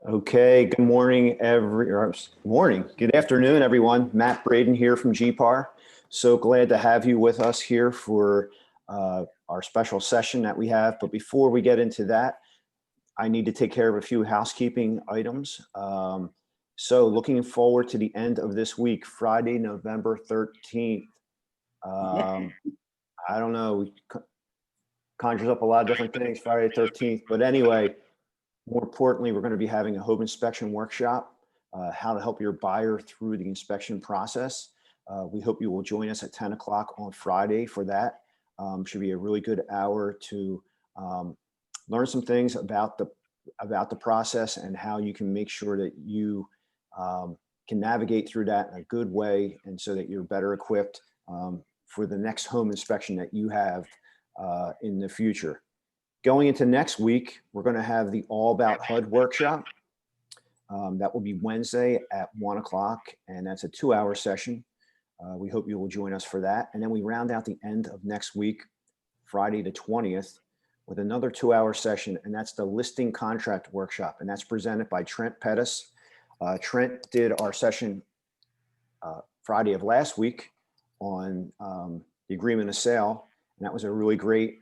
Okay, good morning, good afternoon, everyone. Matt Braden here from GPAR. So glad to have you with us here for our special session that we have. But before we get into that, I need to take care of a few housekeeping items. So looking forward to the end of this week, Friday, November 13th. I don't know, conjures up a lot of different things, Friday 13th. But anyway, more importantly, we're going to be having a home inspection workshop, how to help your buyer through the inspection process. We hope you will join us at 10 o'clock on Friday for that. Should be a really good hour to learn some things about the process and how you can make sure that you can navigate through that in a good way, and so that you're better equipped for the next home inspection that you have in the future. Going into next week, we're going to have the All About HUD workshop. That will be Wednesday at 1 o'clock, and that's a 2-hour session. We hope you will join us for that. And then we round out the end of next week, Friday the 20th, with another 2-hour session, and that's the Listing Contract Workshop, and that's presented by Trent Pettis. Trent did our session Friday of last week on the agreement of sale, and that was a really great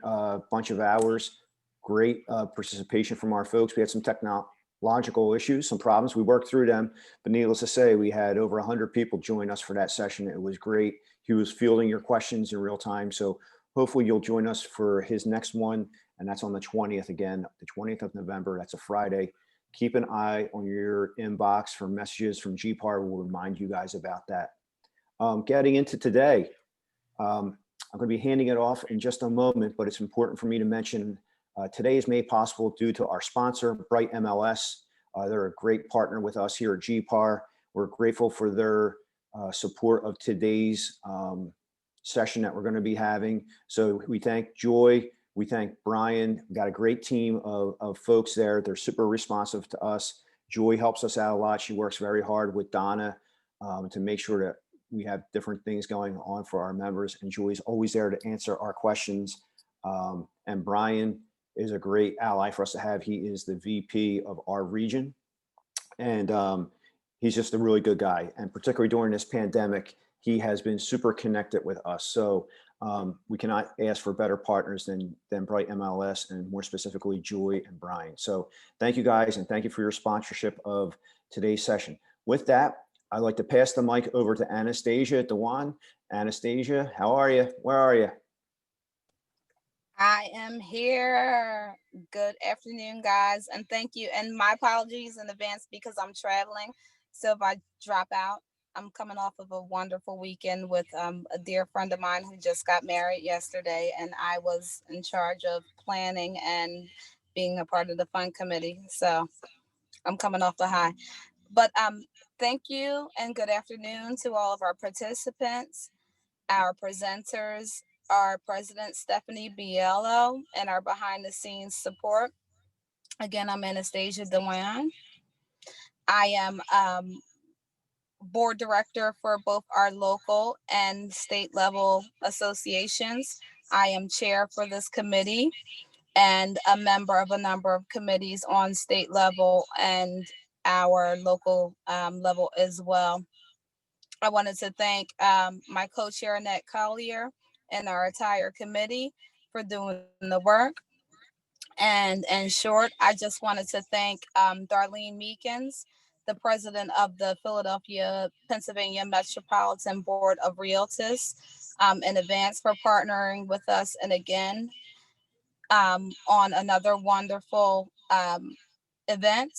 bunch of hours. Great participation from our folks. We had some technological issues, some problems. We worked through them, but needless to say, we had over 100 people join us for that session. It was great. He was fielding your questions in real time. So hopefully you'll join us for his next one. And that's on the 20th again, the 20th of November. That's a Friday. Keep an eye on your inbox for messages from GPAR. We'll remind you guys about that. Getting into today, I'm going to be handing it off in just a moment, but it's important for me to mention today is made possible due to our sponsor, Bright MLS. They're a great partner with us here at GPAR. We're grateful for their support of today's session that we're going to be having. So we thank Joy, we thank Brian. We've got a great team of folks there. They're super responsive to us. Joy helps us out a lot. She works very hard with Donna to make sure that we have different things going on for our members. And Joy's always there to answer our questions. And Brian is a great ally for us to have. He is the VP of our region, and he's just a really good guy. And particularly during this pandemic, he has been super connected with us. So we cannot ask for better partners than Bright MLS, and more specifically Joy and Brian. So thank you guys, and thank you for your sponsorship of today's session. With that, I'd like to pass the mic over to Anastasia Dewan. Anastasia, how are you? Where are you? I am here. Good afternoon, guys. And thank you. And my apologies in advance because I'm traveling. So if I drop out, I'm coming off of a wonderful weekend with a dear friend of mine who just got married yesterday. And I was in charge of planning and being a part of the fund committee. So I'm coming off the high. But thank you and good afternoon to all of our participants, our presenters, our president, Stephanie Biello, and our behind the scenes support. Again, I'm Anastasia Dewan. I am board director for both our local and state level associations. I am chair for this committee and a member of a number of committees on state level and our local level as well. I wanted to thank my co-chair, Annette Collier, and our entire committee for doing the work. And in short, I just wanted to thank Darlene Meekins, the president of the Philadelphia, Pennsylvania Metropolitan Board of Realtors, in advance for partnering with us. And again, on another wonderful event,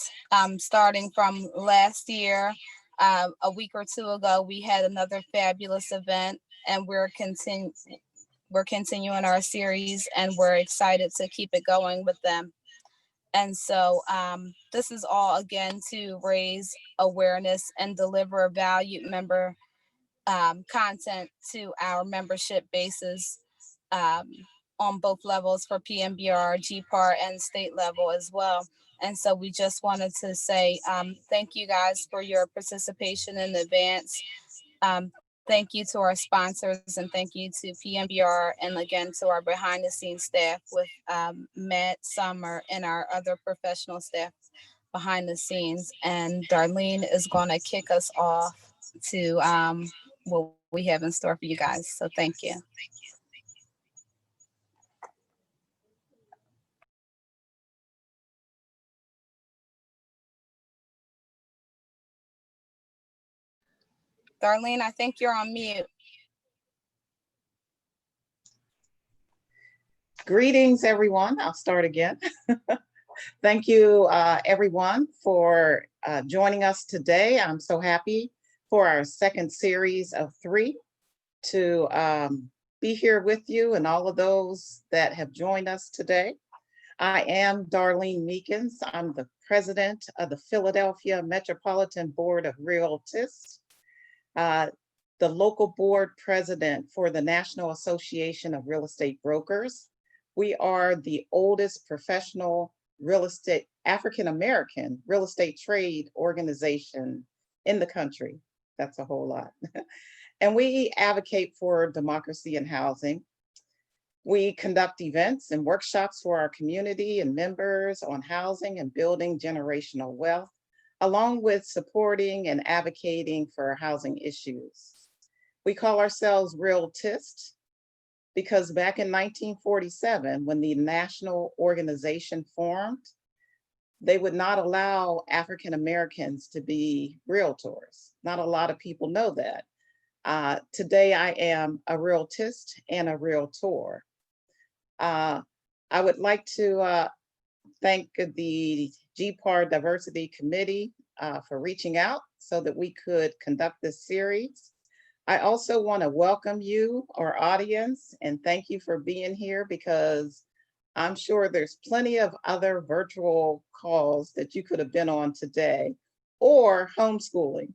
starting from last year. A week or two ago, we had another fabulous event, and we're continuing our series, and we're excited to keep it going with them. And so this is all again to raise awareness and deliver valued member content to our membership bases on both levels for PMBR, GPAR, and state level as well. And so we just wanted to say thank you guys for your participation in advance. Thank you to our sponsors, and thank you to PMBR, and again to our behind the scenes staff with Matt, Summer, and our other professional staff behind the scenes, and Darlene is going to kick us off to what we have in store for you guys. So thank you. Darlene, I think you're on mute. Greetings, everyone. I'll start again. Thank you, everyone, for joining us today. I'm so happy for our second series of 3 to be here with you and all of those that have joined us today. I am Darlene Meekins. I'm the president of the Philadelphia Metropolitan Board of Realtists, the local board president for the National Association of Real Estate Brokers. We are the oldest professional African-American real estate trade organization in the country. That's a whole lot. And we advocate for democracy in housing. We conduct events and workshops for our community and members on housing and building generational wealth, along with supporting and advocating for housing issues. We call ourselves Realtist because back in 1947, when the national organization formed, they would not allow African Americans to be realtors. Not a lot of people know that. Today, I am a realtist and a realtor. I would like to thank the GPAR Diversity Committee for reaching out so that we could conduct this series. I also want to welcome you, our audience, and thank you for being here because I'm sure there's plenty of other virtual calls that you could have been on today or homeschooling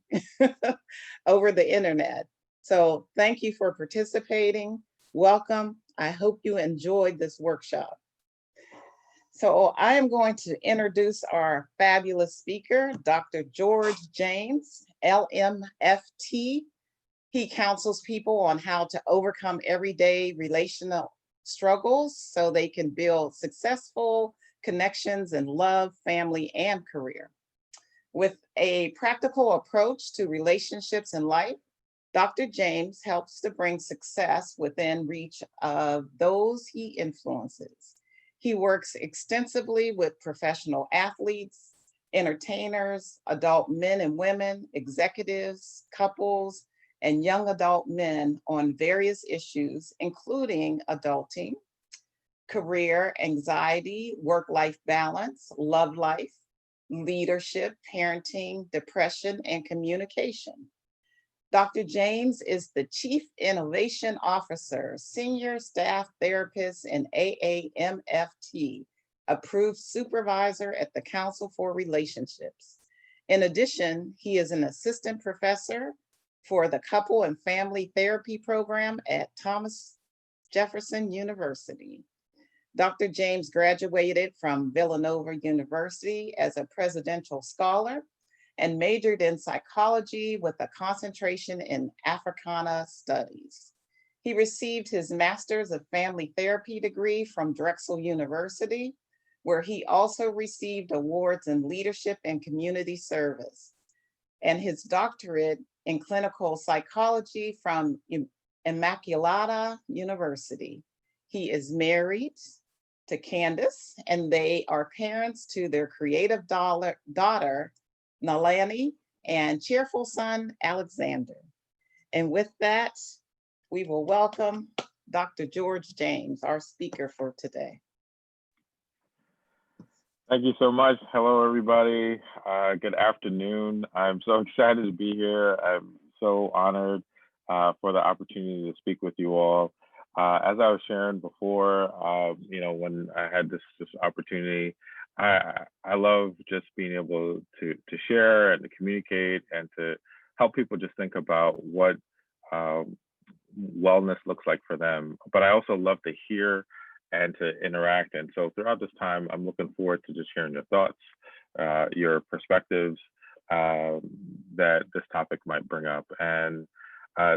over the internet. So thank you for participating. Welcome. I hope you enjoyed this workshop. So I am going to introduce our fabulous speaker, Dr. George James, LMFT. He counsels people on how to overcome everyday relational struggles so they can build successful connections in love, family, and career. With a practical approach to relationships in life, Dr. James helps to bring success within reach of those he influences. He works extensively with professional athletes, entertainers, adult men and women, executives, couples, and young adult men on various issues, including adulting, career, anxiety, work-life balance, love life, leadership, parenting, depression, and communication. Dr. James is the Chief Innovation Officer, Senior Staff Therapist, and AAMFT, approved supervisor at the Council for Relationships. In addition, he is an assistant professor for the Couple and Family Therapy Program at Thomas Jefferson University. Dr. James graduated from Villanova University as a presidential scholar and majored in psychology with a concentration in Africana studies. He received his Master's of Family Therapy degree from Drexel University, where he also received awards in leadership and community service, and his doctorate in clinical psychology from Immaculata University. He is married to Candace, and they are parents to their creative daughter, Nalani, and cheerful son, Alexander. And with that, we will welcome Dr. George James, our speaker for today. Thank you so much. Hello, everybody. Good afternoon. I'm so excited to be here. I'm so honored for the opportunity to speak with you all. As I was sharing before, when I had this opportunity, I love just being able to share and to communicate and to help people just think about what wellness looks like for them. But I also love to hear and to interact. And so throughout this time, I'm looking forward to just hearing your thoughts, your perspectives that this topic might bring up. And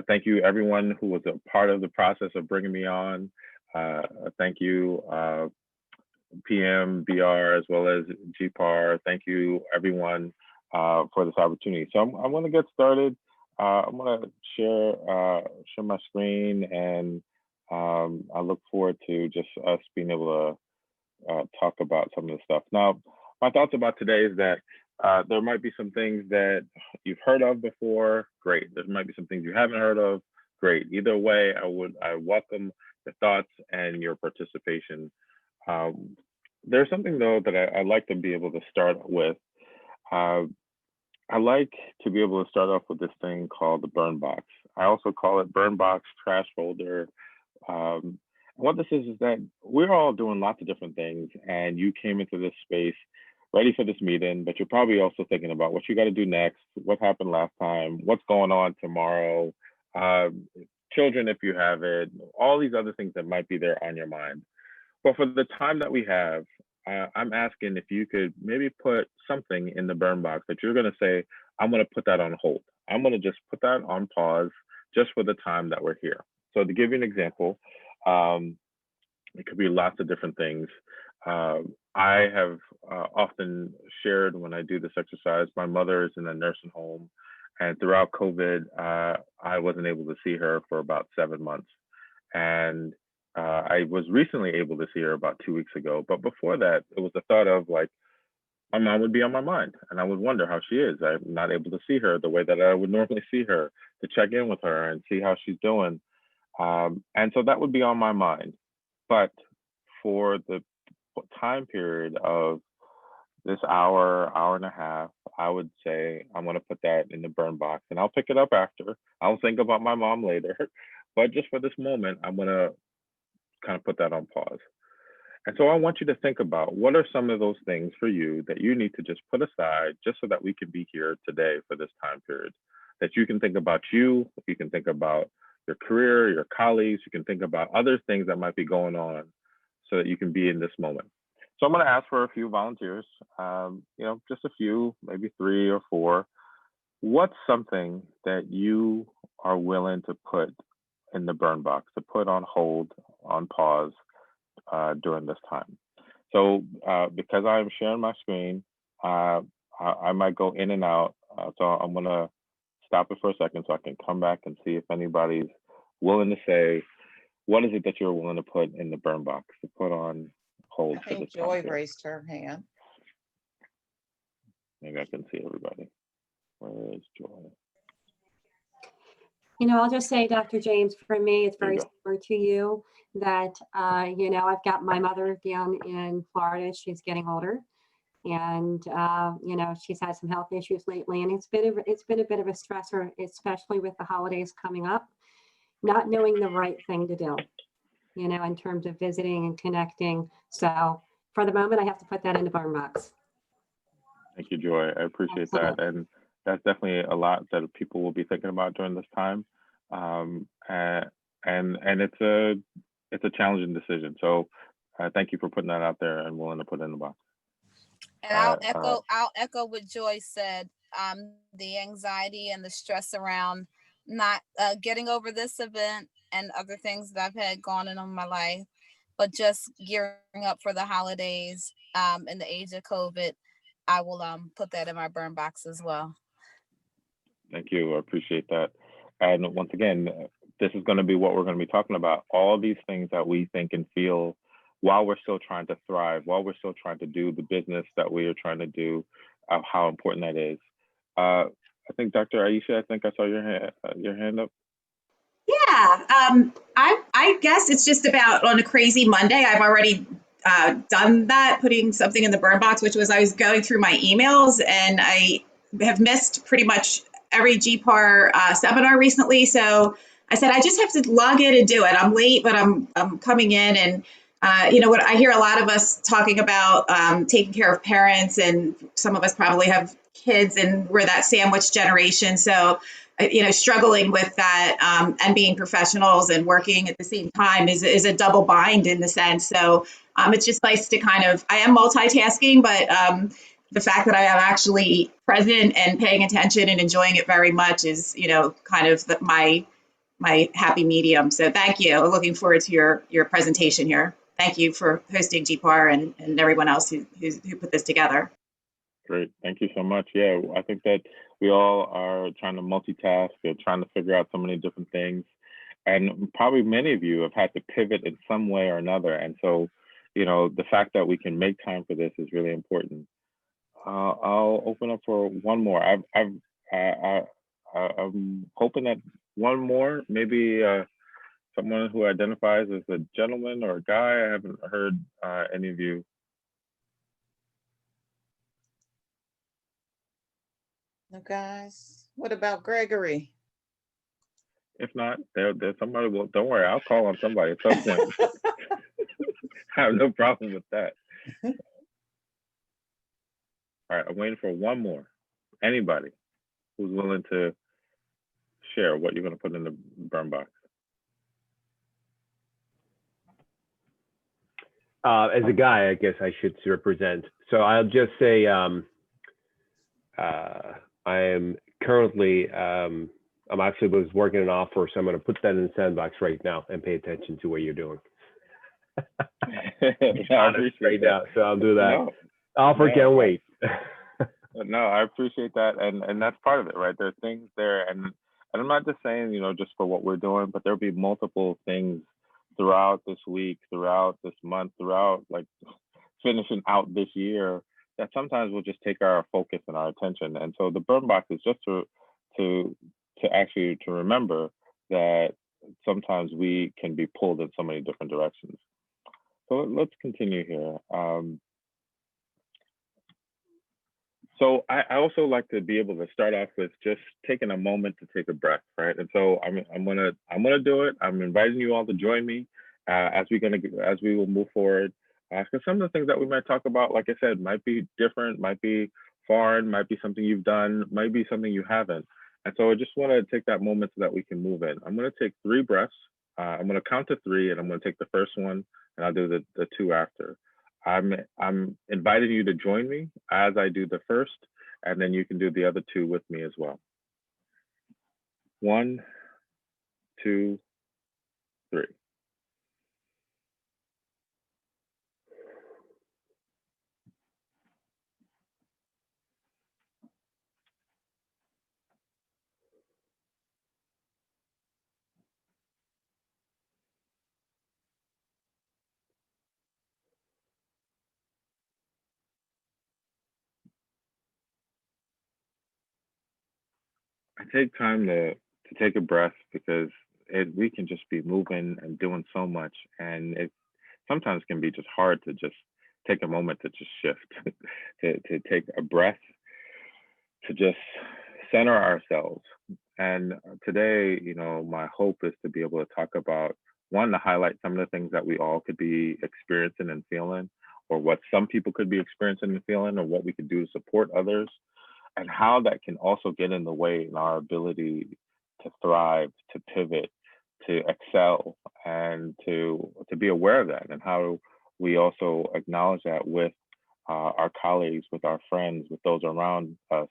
thank you everyone who was a part of the process of bringing me on. Thank you PM, BR, as well as GPAR. Thank you, everyone, for this opportunity. So I'm going to get started. I'm going to share my screen, and I look forward to just us being able to talk about some of the stuff. Now, my thoughts about today is that there might be some things that you've heard of before. Great. There might be some things you haven't heard of. Great. Either way, I welcome your thoughts and your participation. There's something though that I like to be able to start with. I like to be able to start off with this thing called the burn box. I also call it burn box, trash folder. What this is that we're all doing lots of different things, and you came into this space ready for this meeting, but you're probably also thinking about what you got to do next, what happened last time, what's going on tomorrow, children if you have it, all these other things that might be there on your mind. But for the time that we have, I'm asking if you could maybe put something in the burn box that you're going to say, I'm going to put that on hold. I'm going to just put that on pause just for the time that we're here. So to give you an example, it could be lots of different things. I have often shared when I do this exercise, my mother is in a nursing home, and throughout COVID, I wasn't able to see her for about 7 months. And I was recently able to see her about 2 weeks ago. But before that, it was the thought of like, my mom would be on my mind, and I would wonder how she is. I'm not able to see her the way that I would normally see her, to check in with her and see how she's doing. And so that would be on my mind. But for the time period of this hour and a half, I would say I'm going to put that in the burn box, and I'll pick it up after. I'll think about my mom later. But just for this moment, I'm going to kind of put that on pause. And so I want you to think about what are some of those things for you that you need to just put aside just so that we can be here today for this time period. That you can think about you can think about your career, your colleagues, you can think about other things that might be going on so that you can be in this moment. So I'm going to ask for a few volunteers, just a few, maybe 3 or 4. What's something that you are willing to put in the burn box, to put on hold, on pause during this time? So because I'm sharing my screen, I might go in and out. So I'm going to stop it for a second so I can come back and see if anybody's willing to say, what is it that you're willing to put in the burn box, to put on hold I for this think time Joy period? raised her hand. Maybe I can see everybody. Where is Joy? I'll just say, Dr. James, for me, it's There you very go. similar to you that, I've got my mother down in Florida. She's getting older, and, she's had some health issues lately, and it's been a bit of a stressor, especially with the holidays coming up, not knowing the right thing to do, in terms of visiting and connecting. So for the moment, I have to put that in the burn box. Thank you, Joy. I appreciate that. And that's definitely a lot that people will be thinking about during this time. And it's a challenging decision. So thank you for putting that out there and willing to put it in the box. And I'll echo what Joy said. The anxiety and the stress around not getting over this event and other things that I've had going on in my life, but just gearing up for the holidays in the age of COVID. I will put that in my burn box as well. Thank you. I appreciate that. And once again, this is going to be what we're going to be talking about. All these things that we think and feel while we're still trying to thrive, while we're still trying to do the business that we are trying to do, how important that is. I think Dr. Aisha, I saw your hand up. Yeah, I guess it's just about on a crazy Monday. I've already done that, putting something in the burn box, which was I was going through my emails, and I have missed pretty much every GPAR seminar recently. So I said, I just have to log in and do it. I'm late, but I'm coming in. And, what I hear a lot of us talking about taking care of parents, and some of us probably have kids, and we're that sandwich generation. So, struggling with that and being professionals and working at the same time is a double bind in the sense. So it's just nice to I am multitasking, but the fact that I am actually present and paying attention and enjoying it very much is, my happy medium. So thank you. Looking forward to your presentation here. thank you for hosting GPAR and everyone else who put this together. Great. Thank you so much. Yeah, I think that we all are trying to multitask and trying to figure out so many different things. And probably many of you have had to pivot in some way or another. And so, you know, the fact that we can make time for this is really important. I'll open up for one more. I'm hoping that one more, maybe someone who identifies as a gentleman or a guy. I haven't heard any of you. No, guys. What about Gregory? If not, there's somebody. Well, don't worry, I'll call on somebody at some point. I have no problem with that. All right, I'm waiting for one more. Anybody who's willing to share what you're going to put in the burn box. As a guy, I guess I should represent. So I'll just say I am currently, I'm actually was working an offer, so I'm going to put that in the sandbox right now and pay attention to what you're doing. Right now, so I'll do that. No, Offer no, can't wait. No, I appreciate that, and that's part of it, right? There's things there, and I'm not just saying, you know, just for what we're doing, but there'll be multiple things throughout this week, throughout this month, throughout like finishing out this year that sometimes will just take our focus and our attention. And so the burn box is just to actually to remember that sometimes we can be pulled in so many different directions. So let's continue here. So I also like to be able to start off with just taking a moment to take a breath, right? And so I'm gonna do it. I'm inviting you all to join me as we will move forward. Because some of the things that we might talk about, like I said, might be different, might be foreign, might be something you've done, might be something you haven't. And so I just want to take that moment so that we can move in. I'm going to take 3 breaths. I'm going to count to 3, and I'm going to take the first one, and I'll do the 2 after. I'm inviting you to join me as I do the first, and then you can do the other 2 with me as well. 1, 2, 3. I take time to take a breath because we can just be moving and doing so much, and it sometimes can be just hard to just take a moment to just shift, to take a breath, to just center ourselves. And today, you know, my hope is to be able to talk about, one, to highlight some of the things that we all could be experiencing and feeling, or what some people could be experiencing and feeling, or what we could do to support others, and how that can also get in the way in our ability to thrive, to pivot, to excel, and to be aware of that, and how we also acknowledge that with our colleagues, with our friends, with those around us.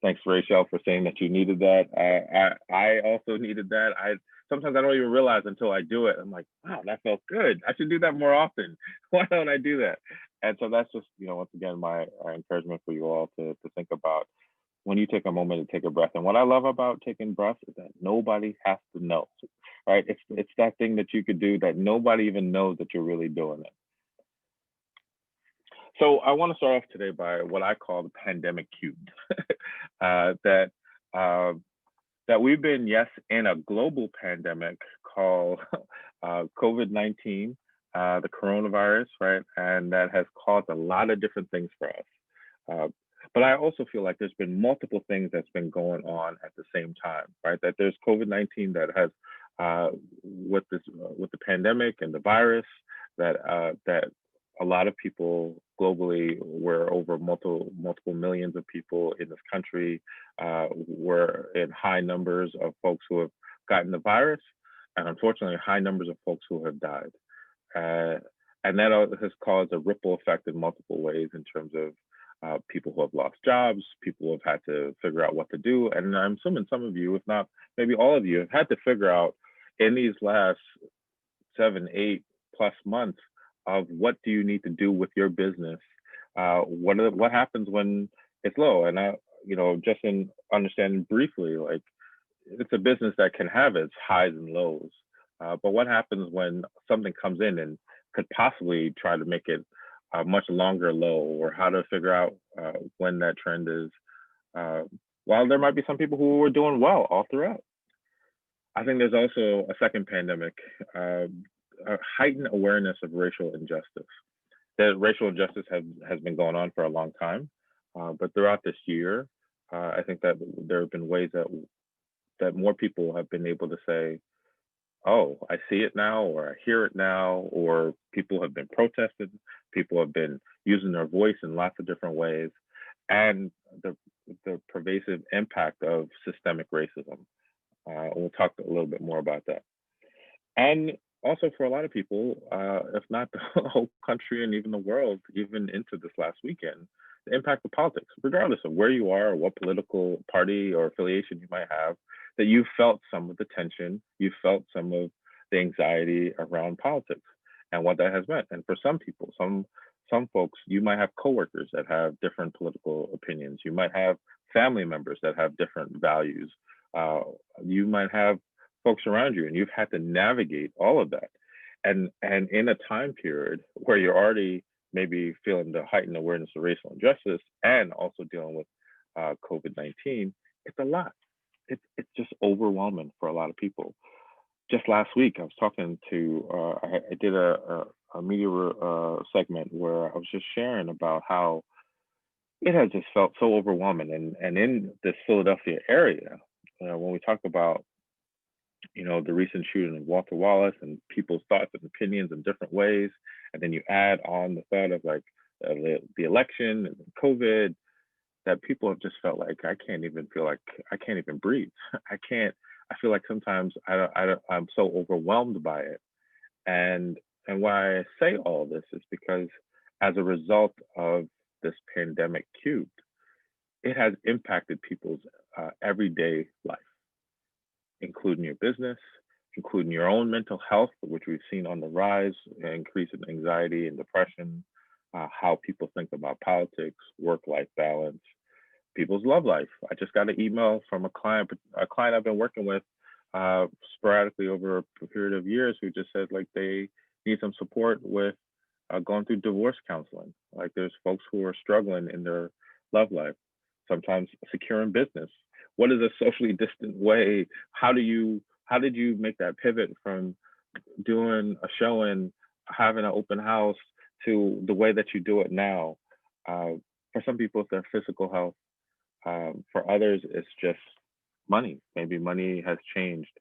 Thanks, Rachel, for saying that you needed that. I also needed that. Sometimes I don't even realize until I do it. I'm like, wow, that felt good. I should do that more often. Why don't I do that? And so that's just, you know, once again, my encouragement for you all to think about when you take a moment to take a breath. And what I love about taking breaths is that nobody has to know, right? It's that thing that you could do that nobody even knows that you're really doing it. So I want to start off today by what I call the pandemic cubed. That we've been, yes, in a global pandemic called COVID-19, the coronavirus, right? And that has caused a lot of different things for us. But I also feel like there's been multiple things that's been going on at the same time, right? That there's COVID-19 that has, with the pandemic and the virus, that a lot of people globally, were over multiple millions of people in this country, were in high numbers of folks who have gotten the virus, and unfortunately high numbers of folks who have died. And that has caused a ripple effect in multiple ways in terms of people who have lost jobs, people who have had to figure out what to do. And I'm assuming some of you, if not maybe all of you, have had to figure out in these last 7, 8, plus months of what do you need to do with your business? What happens when it's low? And just in understanding briefly, like it's a business that can have its highs and lows. But what happens when something comes in and could possibly try to make it a much longer low, or how to figure out when that trend is? While there might be some people who were doing well all throughout. I think there's also a second pandemic, a heightened awareness of racial injustice. That racial injustice has been going on for a long time, but throughout this year, I think that there have been ways that more people have been able to say, oh, I see it now, or I hear it now, or people have been protesting, people have been using their voice in lots of different ways, and the pervasive impact of systemic racism. We'll talk a little bit more about that. And also for a lot of people, if not the whole country and even the world, even into this last weekend, the impact of politics, regardless of where you are or what political party or affiliation you might have, that you felt some of the tension, you felt some of the anxiety around politics and what that has meant. And for some people, some folks, you might have coworkers that have different political opinions. You might have family members that have different values. You might have folks around you, and you've had to navigate all of that. And in a time period where you're already maybe feeling the heightened awareness of racial injustice and also dealing with COVID-19, it's a lot. It's just overwhelming for a lot of people. Just last week, I was talking to, I did a media segment where I was just sharing about how it has just felt so overwhelming. And in this Philadelphia area, when we talk about, the recent shooting of Walter Wallace and people's thoughts and opinions in different ways, and then you add on the thought of like the election and COVID, that people have just felt like I can't even breathe. I feel like sometimes I'm so overwhelmed by it. And why I say all this is because as a result of this pandemic cubed, it has impacted people's everyday life, including your business, including your own mental health, which we've seen on the rise, increase in anxiety and depression, how people think about politics, work-life balance, people's love life. I just got an email from a client I've been working with sporadically over a period of years, who just said like they need some support with going through divorce counseling. Like there's folks who are struggling in their love life, sometimes securing business. What is a socially distant way? How did you make that pivot from doing a show and having an open house to the way that you do it now? For some people, it's their physical health. For others, it's just money. Maybe money has changed.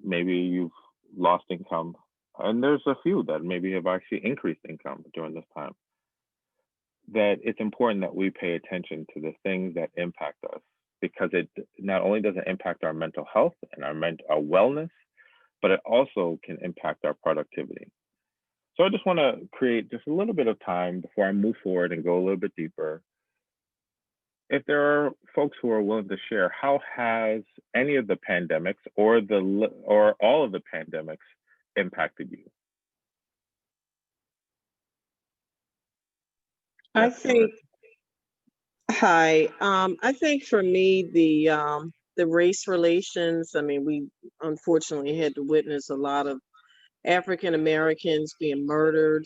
Maybe you've lost income. And there's a few that maybe have actually increased income during this time. That it's important that we pay attention to the things that impact us, because it not only does it impact our mental health and our wellness, but it also can impact our productivity. So I just want to create just a little bit of time before I move forward and go a little bit deeper. If there are folks who are willing to share, how has any of the pandemics or all of the pandemics impacted you? I think, hi, I think for me, the race relations, I mean, we unfortunately had to witness a lot of African Americans being murdered.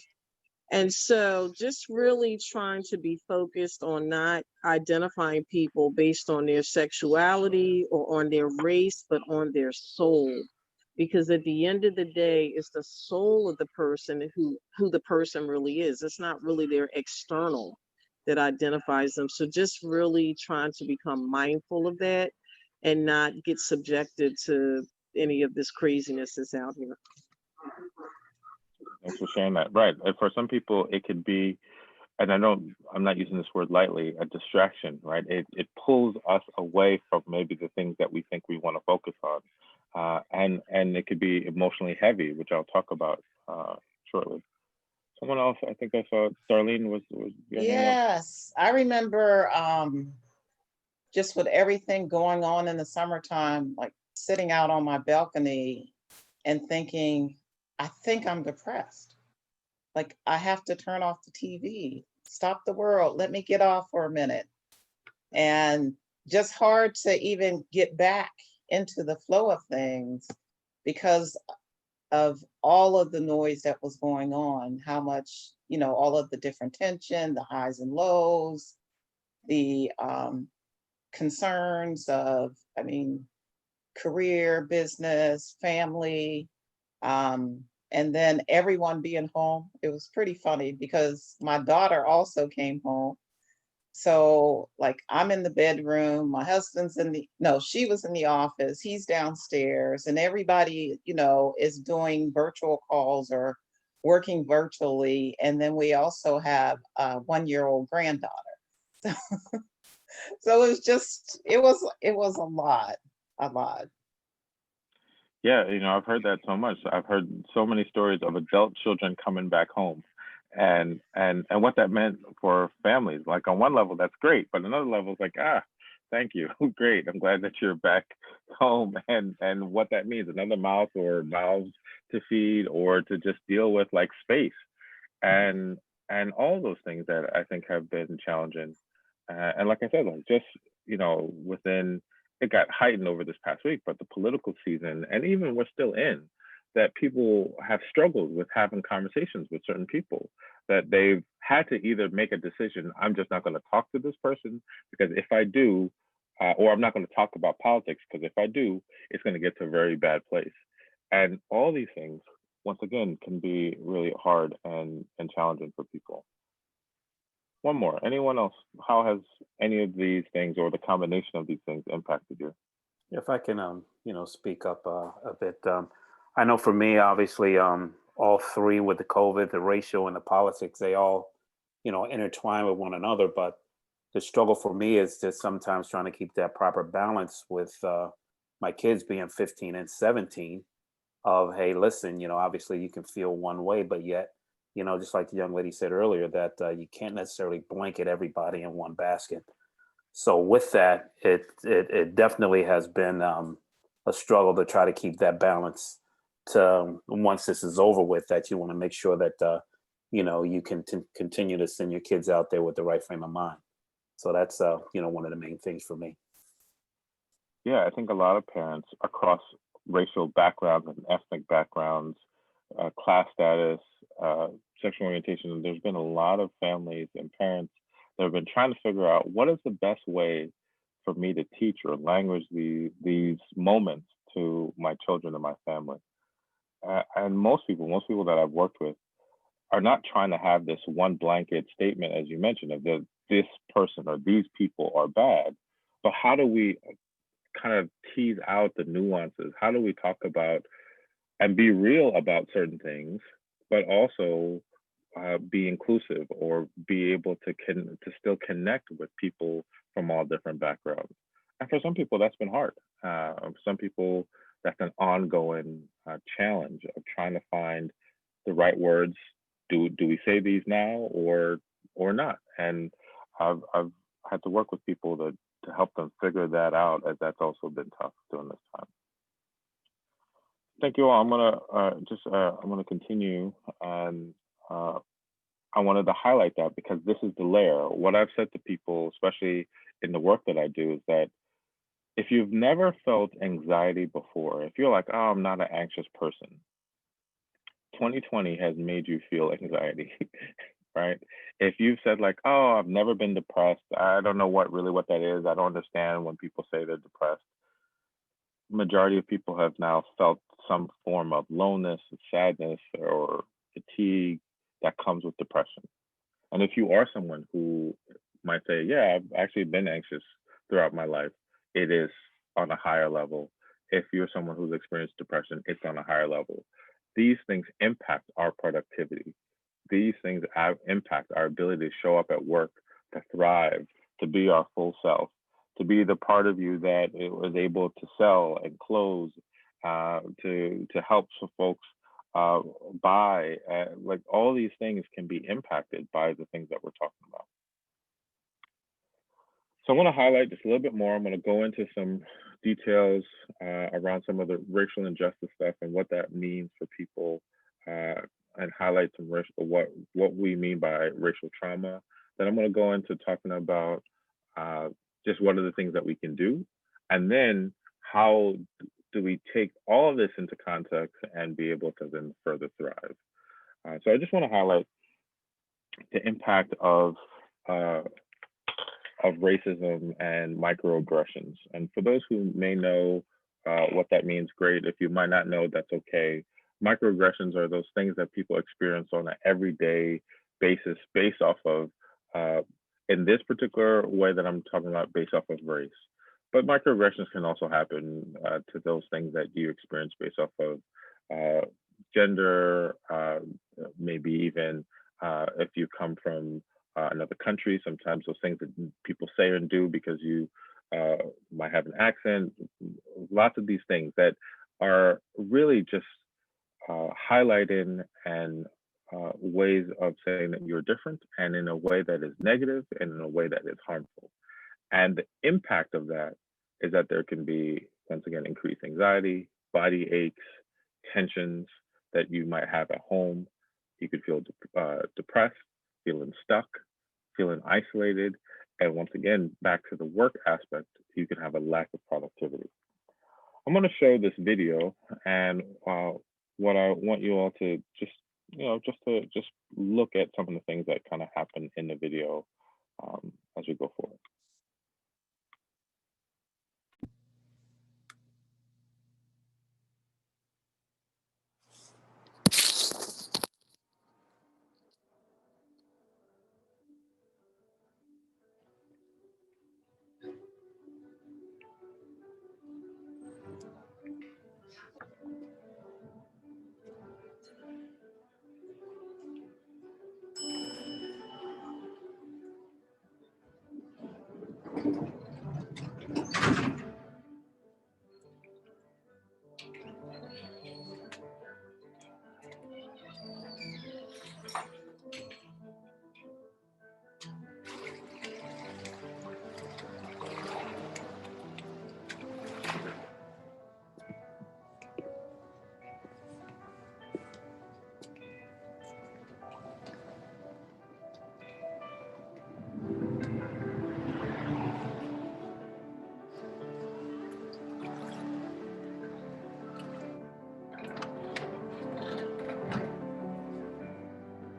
And so just really trying to be focused on not identifying people based on their sexuality or on their race, but on their soul. Because at the end of the day, it's the soul of the person who the person really is. It's not really their external that identifies them. So just really trying to become mindful of that and not get subjected to any of this craziness that's out here. Thanks for sharing that. Right. And for some people, it could be, and I'm not using this word lightly, a distraction, right? It pulls us away from maybe the things that we think we want to focus on. And it could be emotionally heavy, which I'll talk about shortly. Someone else, I think I saw, Darlene was Yes, I remember just with everything going on in the summertime, like sitting out on my balcony and thinking, I think I'm depressed. Like I have to turn off the TV, stop the world, let me get off for a minute. And just hard to even get back into the flow of things because of all of the noise that was going on, how much, all of the different tension, the highs and lows, the concerns of, career, business, family, and then everyone being home. It was pretty funny because my daughter also came home. So like I'm in the bedroom, my husband's no, she was in the office, he's downstairs, and everybody, is doing virtual calls or working virtually. And then we also have a 1-year-old granddaughter. So it was a lot. Yeah, I've heard that so much. I've heard so many stories of adult children coming back home, and what that meant for families. Like on one level, that's great, but another level is like, thank you, great. I'm glad that you're back home, and what that means, another mouth or mouths to feed, or to just deal with like space, and all those things that I think have been challenging. And like I said, like just within, it got heightened over this past week, but the political season, and even we're still in, that people have struggled with having conversations with certain people, that they've had to either make a decision, I'm just not going to talk to this person, because if I do, or I'm not going to talk about politics, because if I do, it's going to get to a very bad place. And all these things, once again, can be really hard and challenging for people. One more. Anyone else? How has any of these things or the combination of these things impacted you? If I can, speak up a bit. I know for me, obviously, all three with the COVID, the racial, and the politics, they all, intertwine with one another. But the struggle for me is just sometimes trying to keep that proper balance with my kids being 15 and 17. Of hey, listen, obviously you can feel one way, but yet, just like the young lady said earlier, that you can't necessarily blanket everybody in one basket. So with that, it definitely has been a struggle to try to keep that balance. To once this is over with, that you want to make sure that you can continue to send your kids out there with the right frame of mind. So that's one of the main things for me. Yeah, I think a lot of parents across racial backgrounds and ethnic backgrounds, class status, sexual orientation, there's been a lot of families and parents that have been trying to figure out what is the best way for me to teach or language these moments to my children and my family. And most people that I've worked with are not trying to have this one blanket statement, as you mentioned, of this person or these people are bad. But how do we kind of tease out the nuances? How do we talk about and be real about certain things, but also be inclusive or be able to still connect with people from all different backgrounds? And for some people, that's been hard. Some people, that's an ongoing challenge of trying to find the right words. Do we say these now or not? And I've had to work with people to help them figure that out, as that's also been tough during this time. Thank you all. I'm gonna continue, and I wanted to highlight that because this is the layer. What I've said to people, especially in the work that I do, is that if you've never felt anxiety before, if you're like, oh, I'm not an anxious person, 2020 has made you feel anxiety, right? If you've said like, oh, I've never been depressed, I don't know what that is. I don't understand when people say they're depressed. Majority of people have now felt some form of loneliness, sadness, or fatigue that comes with depression. And if you are someone who might say, yeah, I've actually been anxious throughout my life, it is on a higher level. If you're someone who's experienced depression, it's on a higher level. These things impact our productivity. These things impact our ability to show up at work, to thrive, to be our full self, to be the part of you that it was able to sell and close, to help some folks buy. Like all these things can be impacted by the things that we're talking about. So I want to highlight just a little bit more. I'm going to go into some details around some of the racial injustice stuff and what that means for people and highlight some what we mean by racial trauma. Then I'm going to go into talking about just what are the things that we can do, and then how do we take all of this into context and be able to then further thrive. So I just want to highlight the impact of racism and microaggressions. And for those who may know what that means, great. If you might not know, that's okay. Microaggressions are those things that people experience on an everyday basis based off of, in this particular way that I'm talking about, based off of race. But microaggressions can also happen to those things that you experience based off of gender, maybe even if you come from another country, sometimes those things that people say and do because you might have an accent, lots of these things that are really just highlighting and ways of saying that you're different and in a way that is negative and in a way that is harmful. And the impact of that is that there can be, once again, increased anxiety, body aches, tensions that you might have at home. You could feel depressed, feeling stuck, feeling isolated. And once again, back to the work aspect, you can have a lack of productivity. I'm going to show this video, and what I want you all to just, just look at some of the things that kind of happen in the video as we go forward.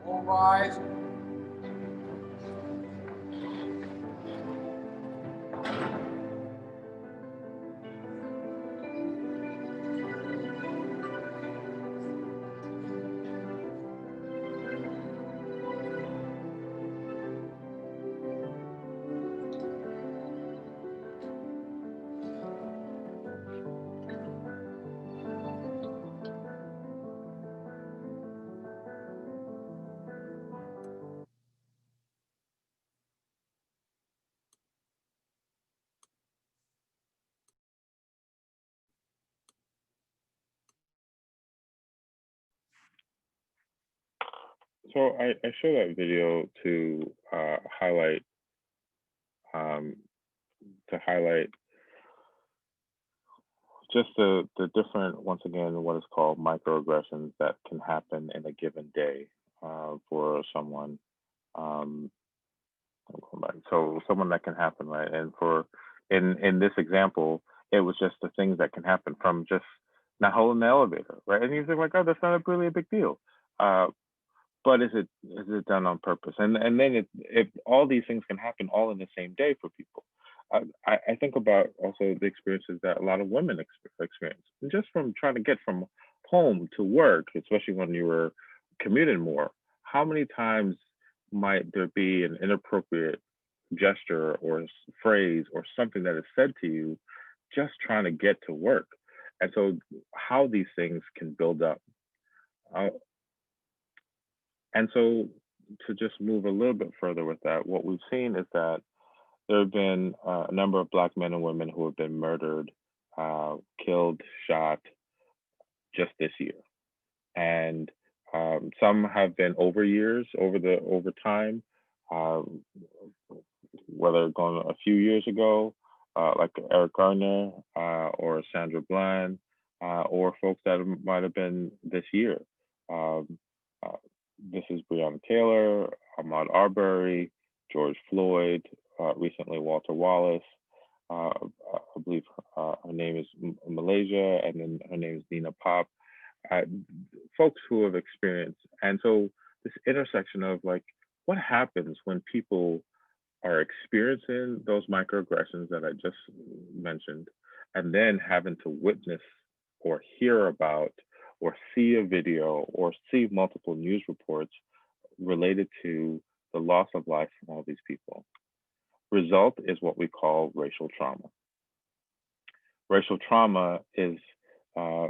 All rise. So I show that video to highlight um, just the different, once again, what is called microaggressions that can happen in a given day for someone. I'll come back. So someone that can happen, right? And for in this example, it was just the things that can happen from just not holding the elevator, right? And you think like, oh, that's not really a big deal. But is it done on purpose? And then if all these things can happen all in the same day for people, I think about also the experiences that a lot of women experience, and just from trying to get from home to work, especially when you were commuting more. How many times might there be an inappropriate gesture or phrase or something that is said to you just trying to get to work? And so how these things can build up. And so to just move a little bit further with that, what we've seen is that there have been a number of Black men and women who have been murdered, killed, shot just this year. And some have been over years, over time, whether going a few years ago, like Eric Garner or Sandra Bland, or folks that might have been this year. Um, uh, this is Breonna Taylor, Ahmaud Arbery, George Floyd, recently Walter Wallace. I believe her name is Malaysia, and then her name is Dina Pop. Uh, Folks who have experienced, and so this intersection of like, what happens when people are experiencing those microaggressions that I just mentioned, and then having to witness or hear about or see a video or see multiple news reports related to the loss of life from all these people. Result is what we call racial trauma. Racial trauma is, uh,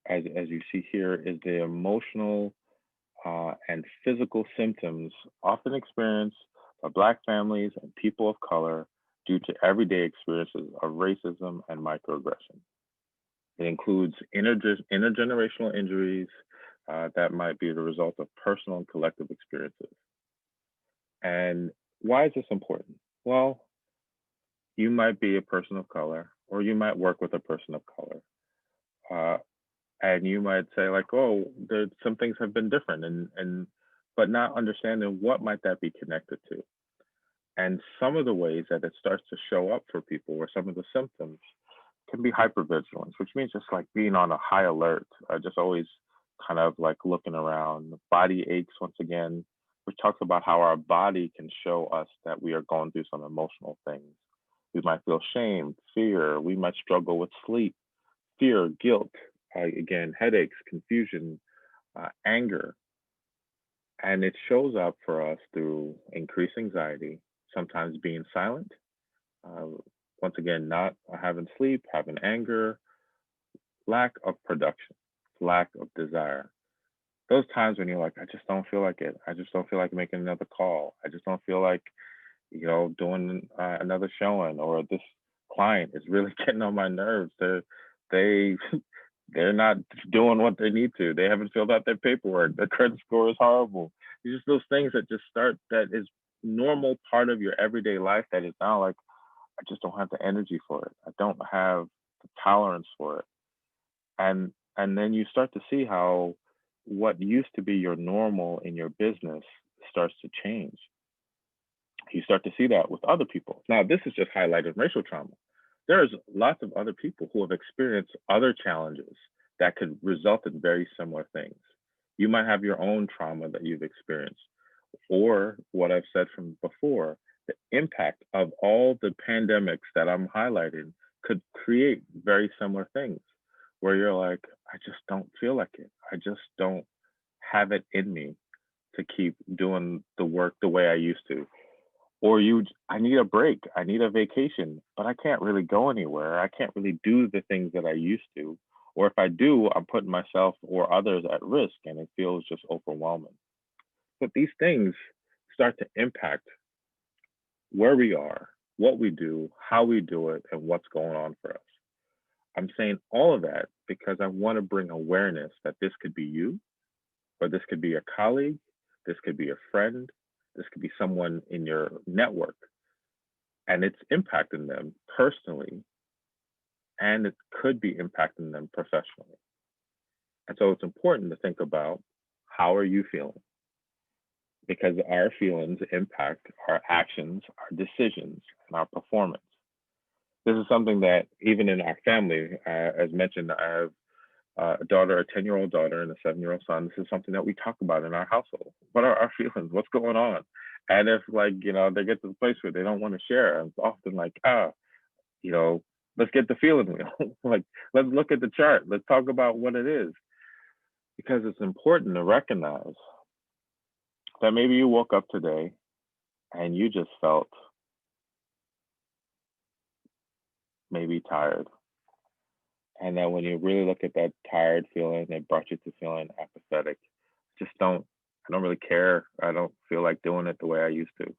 as you see here, is the emotional and physical symptoms often experienced by Black families and people of color due to everyday experiences of racism and microaggression. It includes intergenerational injuries that might be the result of personal and collective experiences. And why is this important? Well, you might be a person of color, or you might work with a person of color. Uh, and you might say like, oh, some things have been different, and but not understanding what might that be connected to. And some of the ways that it starts to show up for people, or some of the symptoms, can be hypervigilance, which means just like being on a high alert, just always kind of like looking around. Body aches, once again, which talks about how our body can show us that we are going through some emotional things. We might feel shame, fear. We might struggle with sleep, fear, guilt, again, headaches, confusion, anger. And it shows up for us through increased anxiety, sometimes being silent. Uh, Once again, not having sleep, having anger, lack of production, lack of desire. Those times when you're like, I just don't feel like it. I just don't feel like making another call. I just don't feel like, doing another showing, or this client is really getting on my nerves. They they're not doing what they need to. They haven't filled out their paperwork. Their credit score is horrible. It's just those things that just start, that is normal part of your everyday life, that is now like, I just don't have the energy for it. I don't have the tolerance for it. And then you start to see how what used to be your normal in your business starts to change. You start to see that with other people. Now, this is just highlighted racial trauma. There's lots of other people who have experienced other challenges that could result in very similar things. You might have your own trauma that you've experienced, or what I've said from before, the impact of all the pandemics that I'm highlighting could create very similar things where you're like, I just don't feel like it. I just don't have it in me to keep doing the work the way I used to. Or I need a break, I need a vacation, but I can't really go anywhere. I can't really do the things that I used to. Or if I do, I'm putting myself or others at risk, and it feels just overwhelming. But these things start to impact where we are, what we do, how we do it, and what's going on for us. I'm saying all of that because I want to bring awareness that this could be you, or this could be a colleague, this could be a friend, this could be someone in your network, and it's impacting them personally, and it could be impacting them professionally. And so it's important to think about, how are you feeling? Because our feelings impact our actions, our decisions, and our performance. This is something that even in our family, as mentioned, I have a daughter, a 10-year-old daughter, and a 7-year-old son. This is something that we talk about in our household. What are our feelings? What's going on? And if they get to the place where they don't want to share, it's often like, let's get the feeling wheel. Like, let's look at the chart. Let's talk about what it is. Because it's important to recognize that maybe you woke up today and you just felt maybe tired. And then when you really look at that tired feeling, it brought you to feeling apathetic. I don't really care. I don't feel like doing it the way I used to.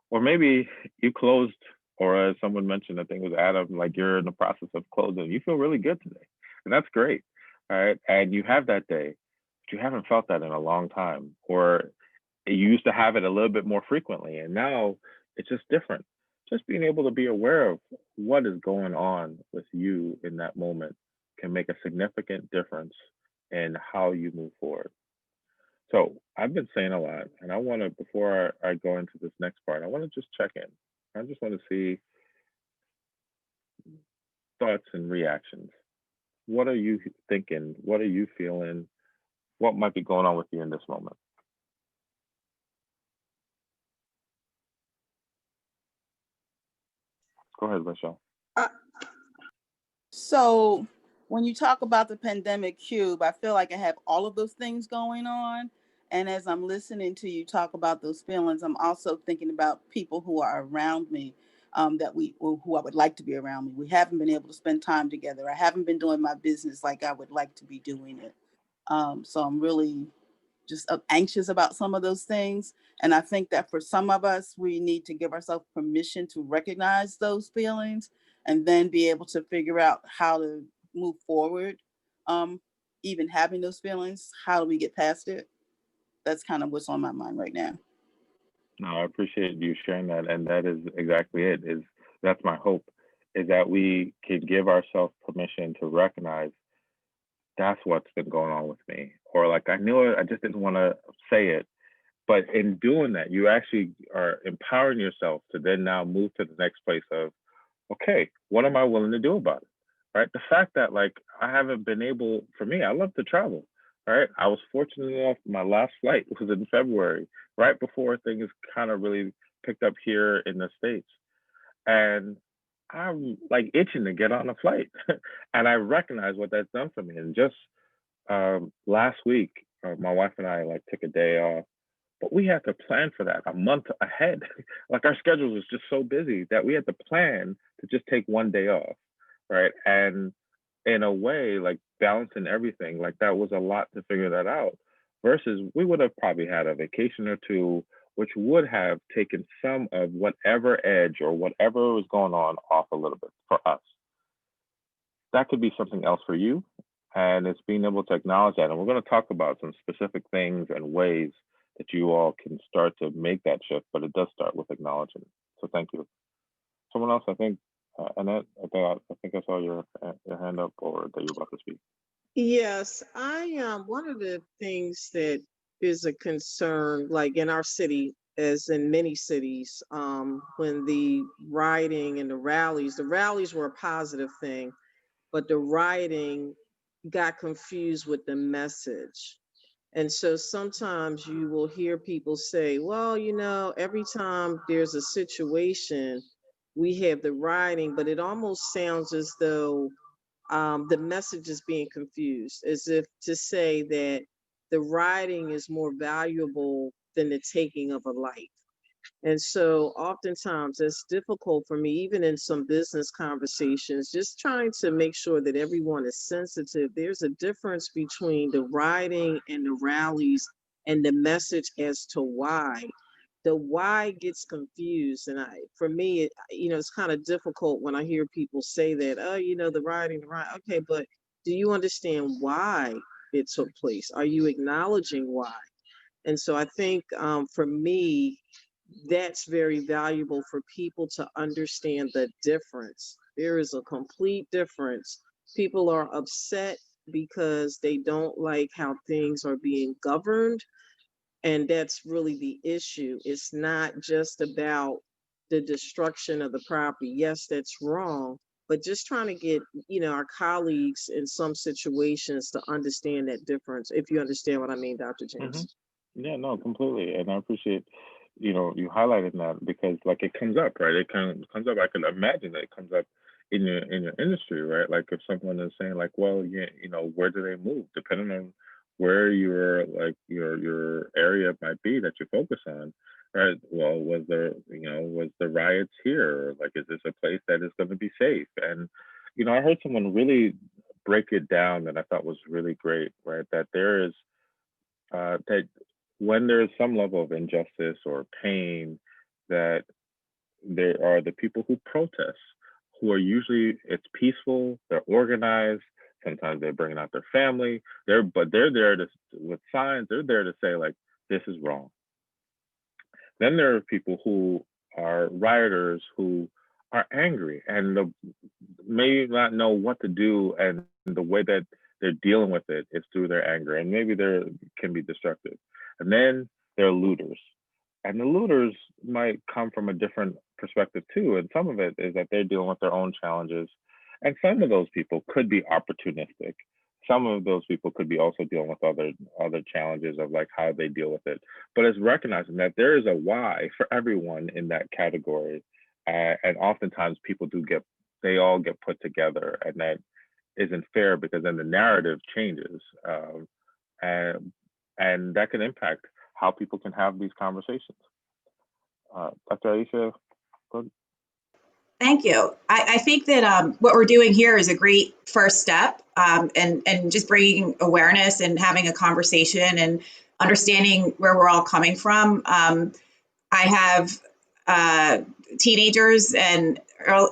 Or maybe you closed, or as someone mentioned, I think it was Adam, like you're in the process of closing. You feel really good today. And that's great. All right. And you have that day, but you haven't felt that in a long time. Or you used to have it a little bit more frequently, and now it's just different. Just being able to be aware of what is going on with you in that moment can make a significant difference in how you move forward. So I've been saying a lot, and I want to, before I go into this next part, I want to just check in. I just want to see thoughts and reactions. What are you thinking? What are you feeling? What might be going on with you in this moment? Go ahead, Michelle. So when you talk about the pandemic cube, I feel like I have all of those things going on. And as I'm listening to you talk about those feelings, I'm also thinking about people who are around me, who I would like to be around me. We haven't been able to spend time together. I haven't been doing my business like I would like to be doing it. So I'm really just anxious about some of those things. And I think that for some of us, we need to give ourselves permission to recognize those feelings and then be able to figure out how to move forward. Even having those feelings, how do we get past it? That's kind of what's on my mind right now. No, I appreciate you sharing that, and that is exactly it. That's my hope, is that we can give ourselves permission to recognize that's what's been going on with me, or like I knew it, I just didn't want to say it. But in doing that, you actually are empowering yourself to then now move to the next place of, okay, what am I willing to do about it? Right? The fact that like I haven't been able, for me, I love to travel. Right? I was fortunate enough, my last flight was in February, right before things kind of really picked up here in the States. And I'm like itching to get on a flight. And I recognize what that's done for me. And just last week, my wife and I like took a day off, but we had to plan for that a month ahead. Like our schedule was just so busy that we had to plan to just take one day off, right? And in a way, like balancing everything, like that was a lot to figure that out. Versus we would have probably had a vacation or two, which would have taken some of whatever edge or whatever was going on off a little bit for us. That could be something else for you. And it's being able to acknowledge that. And we're going to talk about some specific things and ways that you all can start to make that shift, but it does start with acknowledging. So thank you. Someone else, I think, Annette, I think I saw your hand up, or that you're about to speak. Yes, one of the things that is a concern, like in our city, as in many cities, when the rioting and the rallies were a positive thing, but the rioting got confused with the message. And so sometimes you will hear people say, well, every time there's a situation, we have the rioting, but it almost sounds as though the message is being confused, as if to say that the rioting is more valuable than the taking of a life. And so oftentimes it's difficult for me, even in some business conversations, just trying to make sure that everyone is sensitive. There's a difference between the rioting and the rallies and the message as to why. The why gets confused. And for me, it's kind of difficult when I hear people say that, oh, the rioting, the riot. Okay, but do you understand why it took place? Are you acknowledging why? And so I think for me, that's very valuable for people to understand the difference. There is a complete difference. People are upset because they don't like how things are being governed. And that's really the issue. It's not just about the destruction of the property. Yes, that's wrong. But just trying to get, our colleagues in some situations to understand that difference, if you understand what I mean, Dr. James. Yeah, no, completely. And I appreciate, you highlighted that, because like it comes up, right? It comes up. I can imagine that it comes up in your industry, right? Like if someone is saying like, well, yeah, where do they move? Depending on where your area might be that you focus on, right? Well, was the riots here? Like, is this a place that is going to be safe? And, I heard someone really break it down that I thought was really great, right? That there is that when there is some level of injustice or pain, that there are the people who protest, who are usually, it's peaceful, they're organized, sometimes they're bringing out their family, they're there to, with signs, they're there to say like, this is wrong. Then there are people who are rioters who are angry and may not know what to do, and the way that they're dealing with it is through their anger, and maybe they can be destructive. And then there are looters, and the looters might come from a different perspective too. And some of it is that they're dealing with their own challenges, and some of those people could be opportunistic. Some of those people could be also dealing with other challenges of like how they deal with it. But it's recognizing that there is a why for everyone in that category, and oftentimes people they all get put together, and that isn't fair because then the narrative changes, and that can impact how people can have these conversations. Dr. Aisha, go ahead. Thank you. I think that what we're doing here is a great first step, and just bringing awareness and having a conversation and understanding where we're all coming from. I have teenagers, and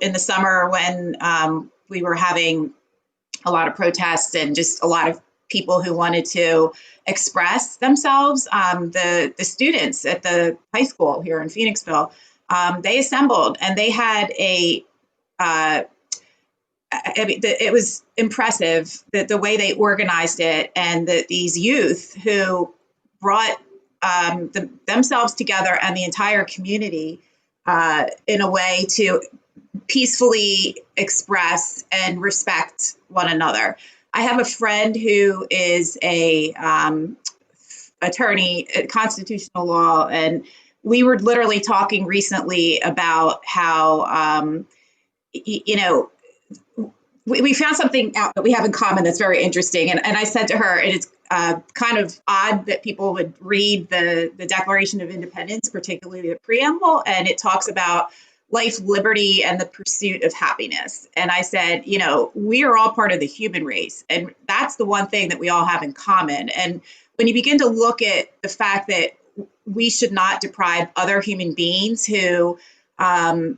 in the summer when we were having a lot of protests and just a lot of people who wanted to express themselves, the students at the high school here in Phoenixville, they assembled, and they had it was impressive that the way they organized it, and that these youth who brought themselves together and the entire community in a way to peacefully express and respect one another. I have a friend who is a attorney at constitutional law, and we were literally talking recently about how we found something out that we have in common that's very interesting. And I said to her, it's kind of odd that people would read the Declaration of Independence, particularly the preamble, and it talks about life, liberty, and the pursuit of happiness. And I said, we are all part of the human race. And that's the one thing that we all have in common. And when you begin to look at the fact that we should not deprive other human beings who have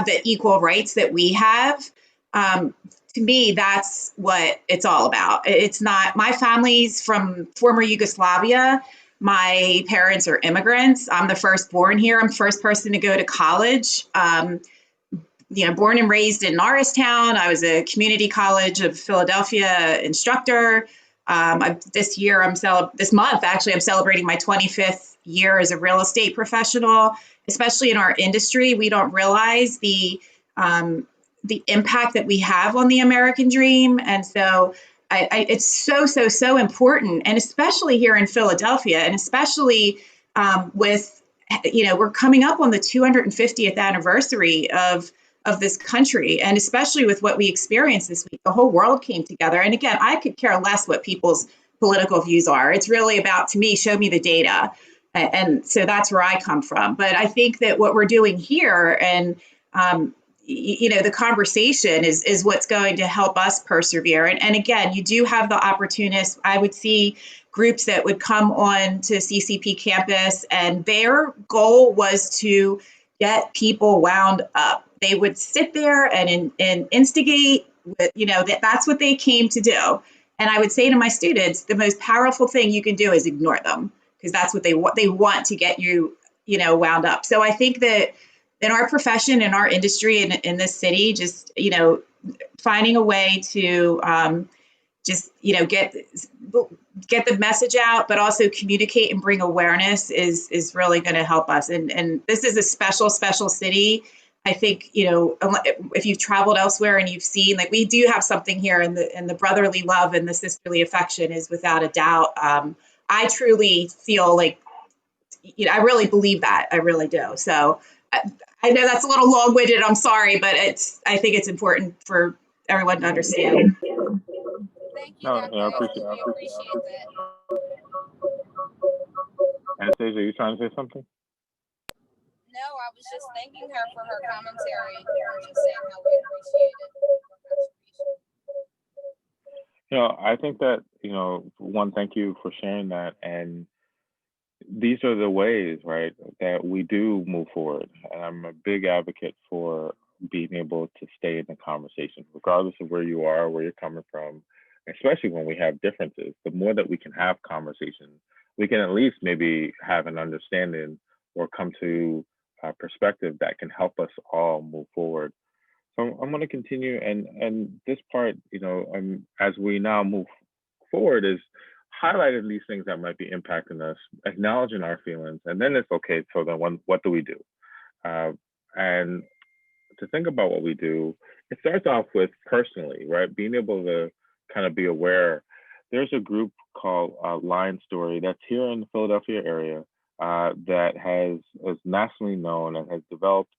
the equal rights that we have, to me, that's what it's all about. It's not, my family's from former Yugoslavia. My parents are immigrants. I'm the firstborn here. I'm the first person to go to college. Born and raised in Norristown. I was a community college of Philadelphia instructor. This month, actually, I'm celebrating my 25th year as a real estate professional. Especially in our industry, we don't realize the impact that we have on the American dream. And so it's so important. And especially here in Philadelphia, and especially with, we're coming up on the 250th anniversary of this country. And especially with what we experienced this week, the whole world came together. And again, I could care less what people's political views are. It's really about, to me, show me the data. And so that's where I come from. But I think that what we're doing here, and the conversation is what's going to help us persevere. And again, you do have the opportunists. I would see groups that would come on to CCP campus, and their goal was to get people wound up. They would sit there and instigate. That's what they came to do. And I would say to my students, the most powerful thing you can do is ignore them, because that's what they want to get you, wound up. So I think that in our profession, in our industry, in this city, just, finding a way to get the message out, but also communicate and bring awareness is really going to help us. And this is a special city. I think, if you've traveled elsewhere and you've seen, like, we do have something here, and the brotherly love and the sisterly affection is without a doubt. I truly feel like, I really believe that. I really do. So I know that's a little long-winded. I'm sorry, but I think it's important for everyone to understand. Thank you, No, Dr. I Aisha. appreciate We appreciate that. Anastasia, are you trying to say something? No, I was just thanking her for her commentary and just saying how we appreciate it. I think that, one, thank you for sharing that. And these are the ways, right, that we do move forward. And I'm a big advocate for being able to stay in the conversation, regardless of where you are, where you're coming from, especially when we have differences. The more that we can have conversations, we can at least maybe have an understanding or come to a perspective that can help us all move forward. So I'm going to continue, and this part, as we now move forward, is highlighting these things that might be impacting us, acknowledging our feelings, and then it's okay. So then, what do we do? And to think about what we do, it starts off with personally, right? Being able to kind of be aware. There's a group called Line Story that's here in the Philadelphia area that is nationally known and has developed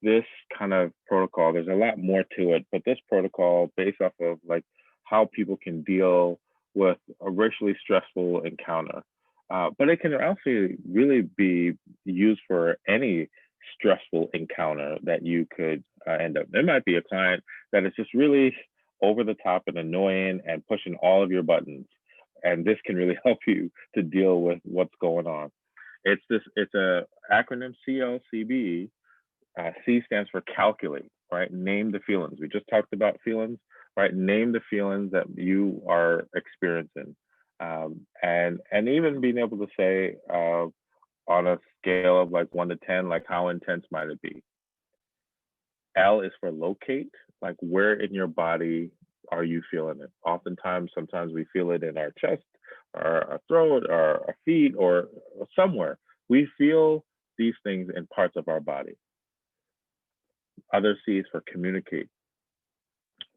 this kind of protocol. There's a lot more to it, but this protocol based off of like how people can deal with a racially stressful encounter. But it can also really be used for any stressful encounter that you could end up. There might be a client that is just really over the top and annoying and pushing all of your buttons. And this can really help you to deal with what's going on. It's a acronym CLCB. C stands for calculate, right? Name the feelings. We just talked about feelings, right? Name the feelings that you are experiencing. And even being able to say on a scale of like 1 to 10, like how intense might it be? L is for locate, like where in your body are you feeling it? Oftentimes, sometimes we feel it in our chest, or our throat, or our feet, or somewhere. We feel these things in parts of our body. Other C is for communicate,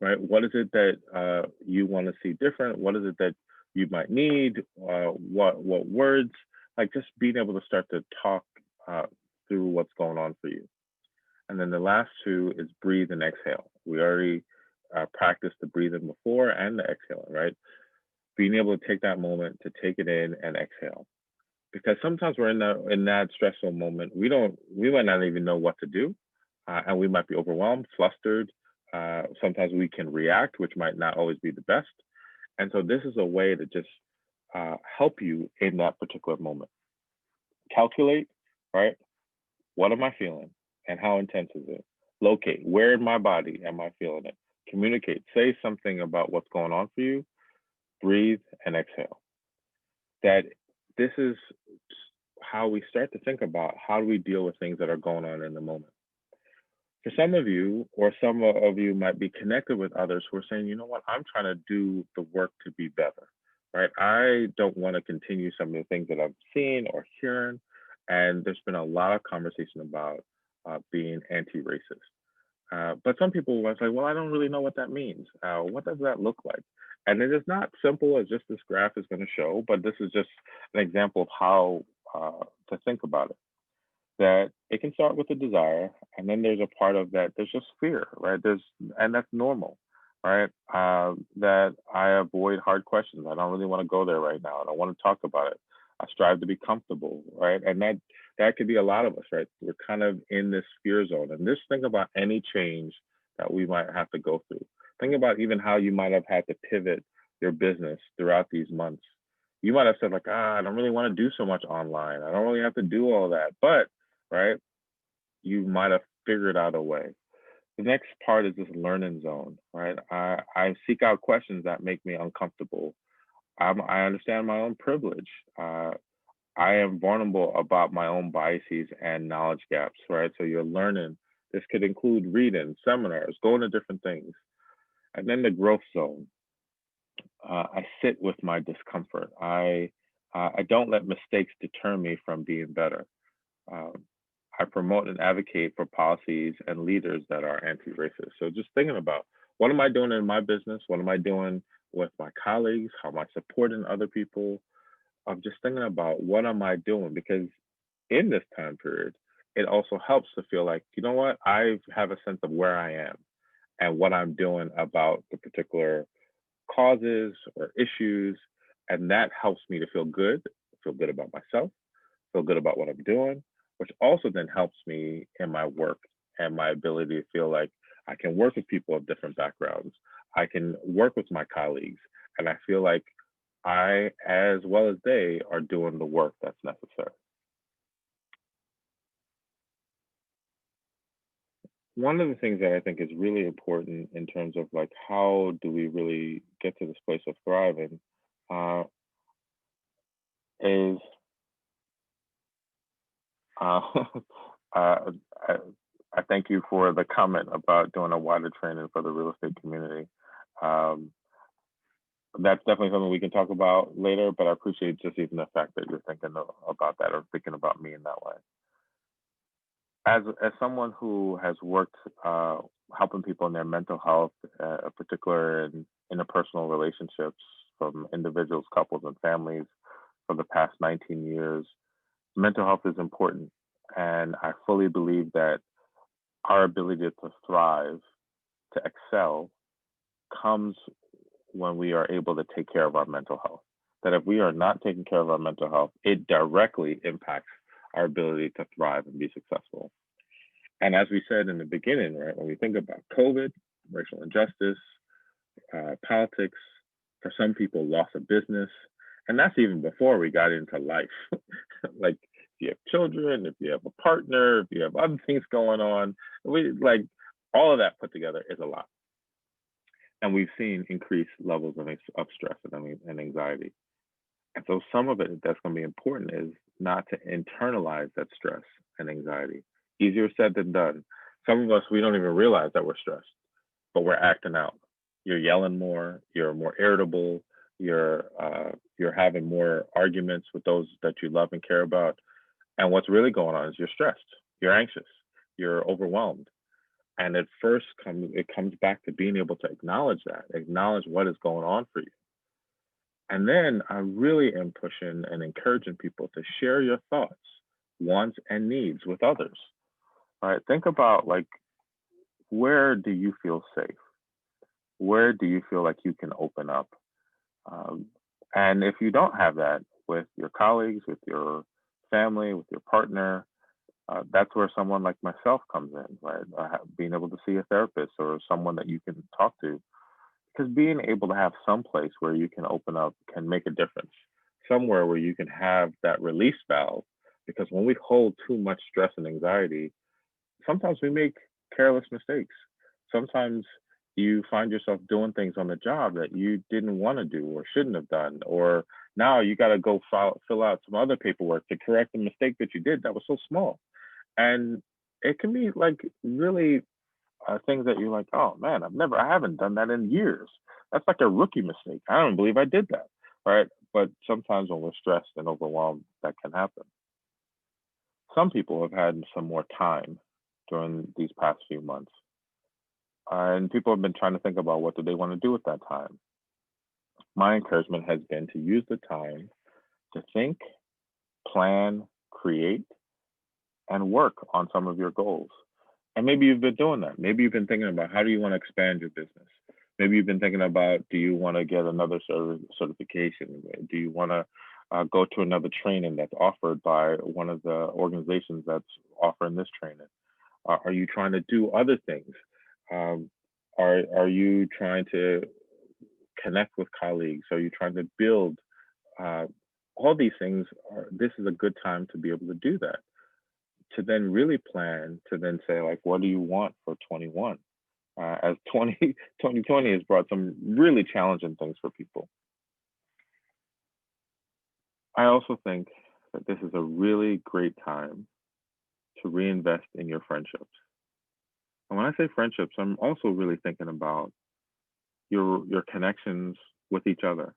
right? What is it that you want to see different? What is it that you might need? What words? Like just being able to start to talk through what's going on for you. And then the last two is breathe and exhale. We already practiced the breathing before and the exhaling, right? Being able to take that moment to take it in and exhale. Because sometimes we're in that stressful moment, we might not even know what to do, and we might be overwhelmed, flustered. Sometimes we can react, which might not always be the best. And so this is a way to just help you in that particular moment. Calculate, right? What am I feeling and how intense is it? Locate, where in my body am I feeling it? Communicate, say something about what's going on for you. Breathe and exhale. That this is how we start to think about how do we deal with things that are going on in the moment. For some of you, or some of you might be connected with others who are saying, you know what, I'm trying to do the work to be better, right? I don't want to continue some of the things that I've seen or hearing. And there's been a lot of conversation about being anti-racist. But some people will say, well, I don't really know what that means. What does that look like? And it is not simple as just this graph is going to show, but this is just an example of how to think about it. That it can start with a desire, and then there's a part of that, there's just fear, right? And that's normal, right? That I avoid hard questions. I don't really want to go there right now. I don't want to talk about it. I strive to be comfortable, right? And that could be a lot of us, right? We're kind of in this fear zone. And just think about any change that we might have to go through. Think about even how you might have had to pivot your business throughout these months. You might have said like, I don't really want to do so much online. I don't really have to do all that. But, right, you might have figured out a way. The next part is this learning zone, right? I seek out questions that make me uncomfortable. I understand my own privilege. I am vulnerable about my own biases and knowledge gaps, right? So you're learning. This could include reading, seminars, going to different things. And then the growth zone. I sit with my discomfort. I don't let mistakes deter me from being better. I promote and advocate for policies and leaders that are anti-racist. So just thinking about what am I doing in my business? What am I doing with my colleagues? How am I supporting other people? I'm just thinking about what am I doing? Because in this time period, it also helps to feel like, you know what, I have a sense of where I am and what I'm doing about the particular causes or issues. And that helps me to feel good about myself, feel good about what I'm doing, which also then helps me in my work and my ability to feel like I can work with people of different backgrounds. I can work with my colleagues, and I feel like I, as well as they, are doing the work that's necessary. One of the things that I think is really important in terms of like how do we really get to this place of thriving is uh, I thank you for the comment about doing a wider training for the real estate community. That's definitely something we can talk about later, but I appreciate just even the fact that you're thinking about that or thinking about me in that way. As someone who has worked helping people in their mental health, particular in interpersonal relationships from individuals, couples, and families for the past 19 years, mental health is important. And I fully believe that our ability to thrive, to excel, comes when we are able to take care of our mental health. That if we are not taking care of our mental health, it directly impacts our ability to thrive and be successful. And as we said in the beginning, right, when we think about COVID, racial injustice, politics, for some people, loss of business, and that's even before we got into life. Like if you have children, if you have a partner, if you have other things going on, all of that put together is a lot. And we've seen increased levels of stress and anxiety. And so some of it that's going to be important is not to internalize that stress and anxiety. Easier said than done. Some of us, we don't even realize that we're stressed, but we're acting out. You're yelling more, you're more irritable, you're having more arguments with those that you love and care about. And what's really going on is you're stressed, you're anxious, you're overwhelmed. And it comes back to being able to acknowledge what is going on for you. And then I really am pushing and encouraging people to share your thoughts, wants, and needs with others. All right, think about where do you feel safe? Where do you feel like you can open up? And if you don't have that with your colleagues, with your family, with your partner, that's where someone like myself comes in, right? Being able to see a therapist or someone that you can talk to, because being able to have some place where you can open up can make a difference. Somewhere where you can have that release valve, because when we hold too much stress and anxiety, sometimes we make careless mistakes. Sometimes you find yourself doing things on the job that you didn't want to do or shouldn't have done, or now you got to go fill out some other paperwork to correct the mistake that you did that was so small. And it can be really things that you're like, oh man, I haven't done that in years. That's like a rookie mistake. I don't believe I did that, right? But sometimes when we're stressed and overwhelmed, that can happen. Some people have had some more time during these past few months. And people have been trying to think about what do they want to do with that time. My encouragement has been to use the time to think, plan, create, and work on some of your goals. And maybe you've been doing that. Maybe you've been thinking about how do you want to expand your business? Maybe you've been thinking about, do you want to get another certification? Do you want to go to another training that's offered by one of the organizations that's offering this training? Are you trying to do other things? Are you trying to connect with colleagues? Are you trying to build? All these things, this is a good time to be able to do that. To then really plan, to then say, what do you want for 21? As 2020 has brought some really challenging things for people. I also think that this is a really great time to reinvest in your friendships. And when I say friendships, I'm also really thinking about your connections with each other,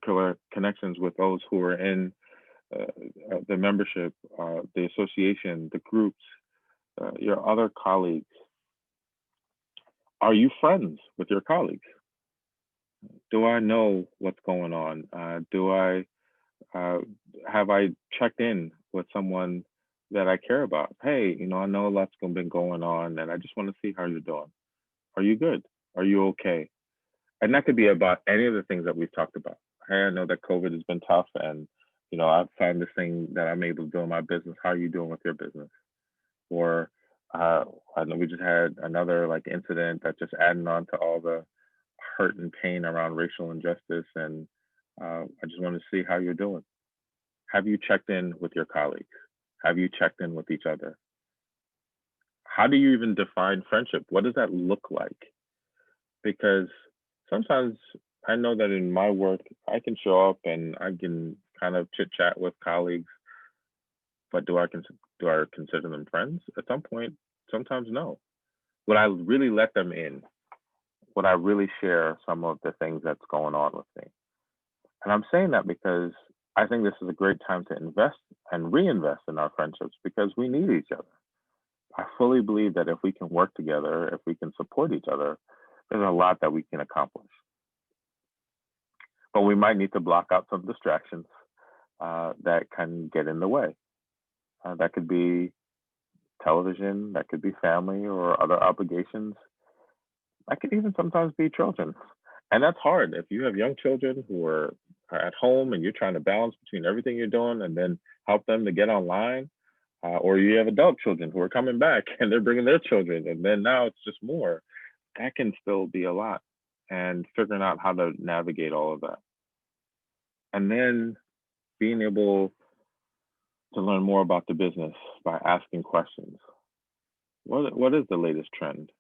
your connections with those who are in the membership, the association, the groups, your other colleagues. Are you friends with your colleagues? Do I know what's going on? Have I checked in with someone that I care about? Hey, I know a lot's been going on, and I just want to see how you're doing. Are you good? Are you okay? And that could be about any of the things that we've talked about. Hey, I know that COVID has been tough, and I've found this thing that I'm able to do in my business. How are you doing with your business? Or I know we just had another incident that's just adding on to all the hurt and pain around racial injustice. And I just want to see how you're doing. Have you checked in with your colleagues? Have you checked in with each other? How do you even define friendship? What does that look like? Because sometimes I know that in my work, I can show up and I can kind of chit chat with colleagues, but do Do I consider them friends? At some point, sometimes no. Would I really let them in? Would I really share some of the things that's going on with me? And I'm saying that because I think this is a great time to invest and reinvest in our friendships because we need each other. I fully believe that if we can work together, if we can support each other, there's a lot that we can accomplish. But we might need to block out some distractions that can get in the way. That could be television, that could be family or other obligations. That could even sometimes be children. And that's hard. If you have young children who are at home and you're trying to balance between everything you're doing and then help them to get online, or you have adult children who are coming back and they're bringing their children, and then now it's just more, that can still be a lot. And figuring out how to navigate all of that. And then being able to learn more about the business by asking questions. What is the latest trend?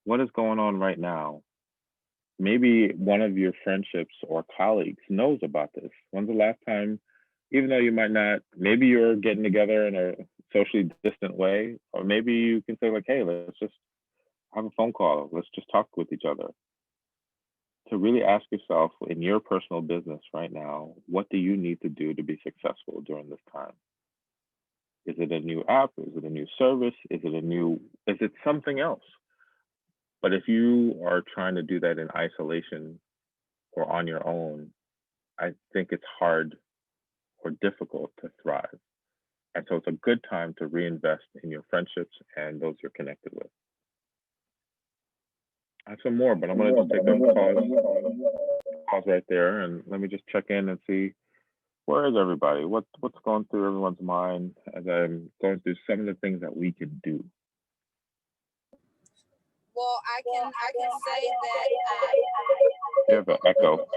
What is going on right now? Maybe one of your friendships or colleagues knows about this. When's the last time, even though you might not, maybe you're getting together in a socially distant way, or maybe you can say like, hey, let's just have a phone call. Let's just talk with each other. To really ask yourself in your personal business right now, what do you need to do to be successful during this time? Is it a new app? Is it a new service? Is it something else? But if you are trying to do that in isolation or on your own, I think it's hard or difficult to thrive. And so it's a good time to reinvest in your friendships and those you're connected with. I have some more, but I'm going to just take a pause right there and let me just check in and see, where is everybody? What's going through everyone's mind as I'm going through some of the things that we can do? Well, I can say that You have an echo. I'm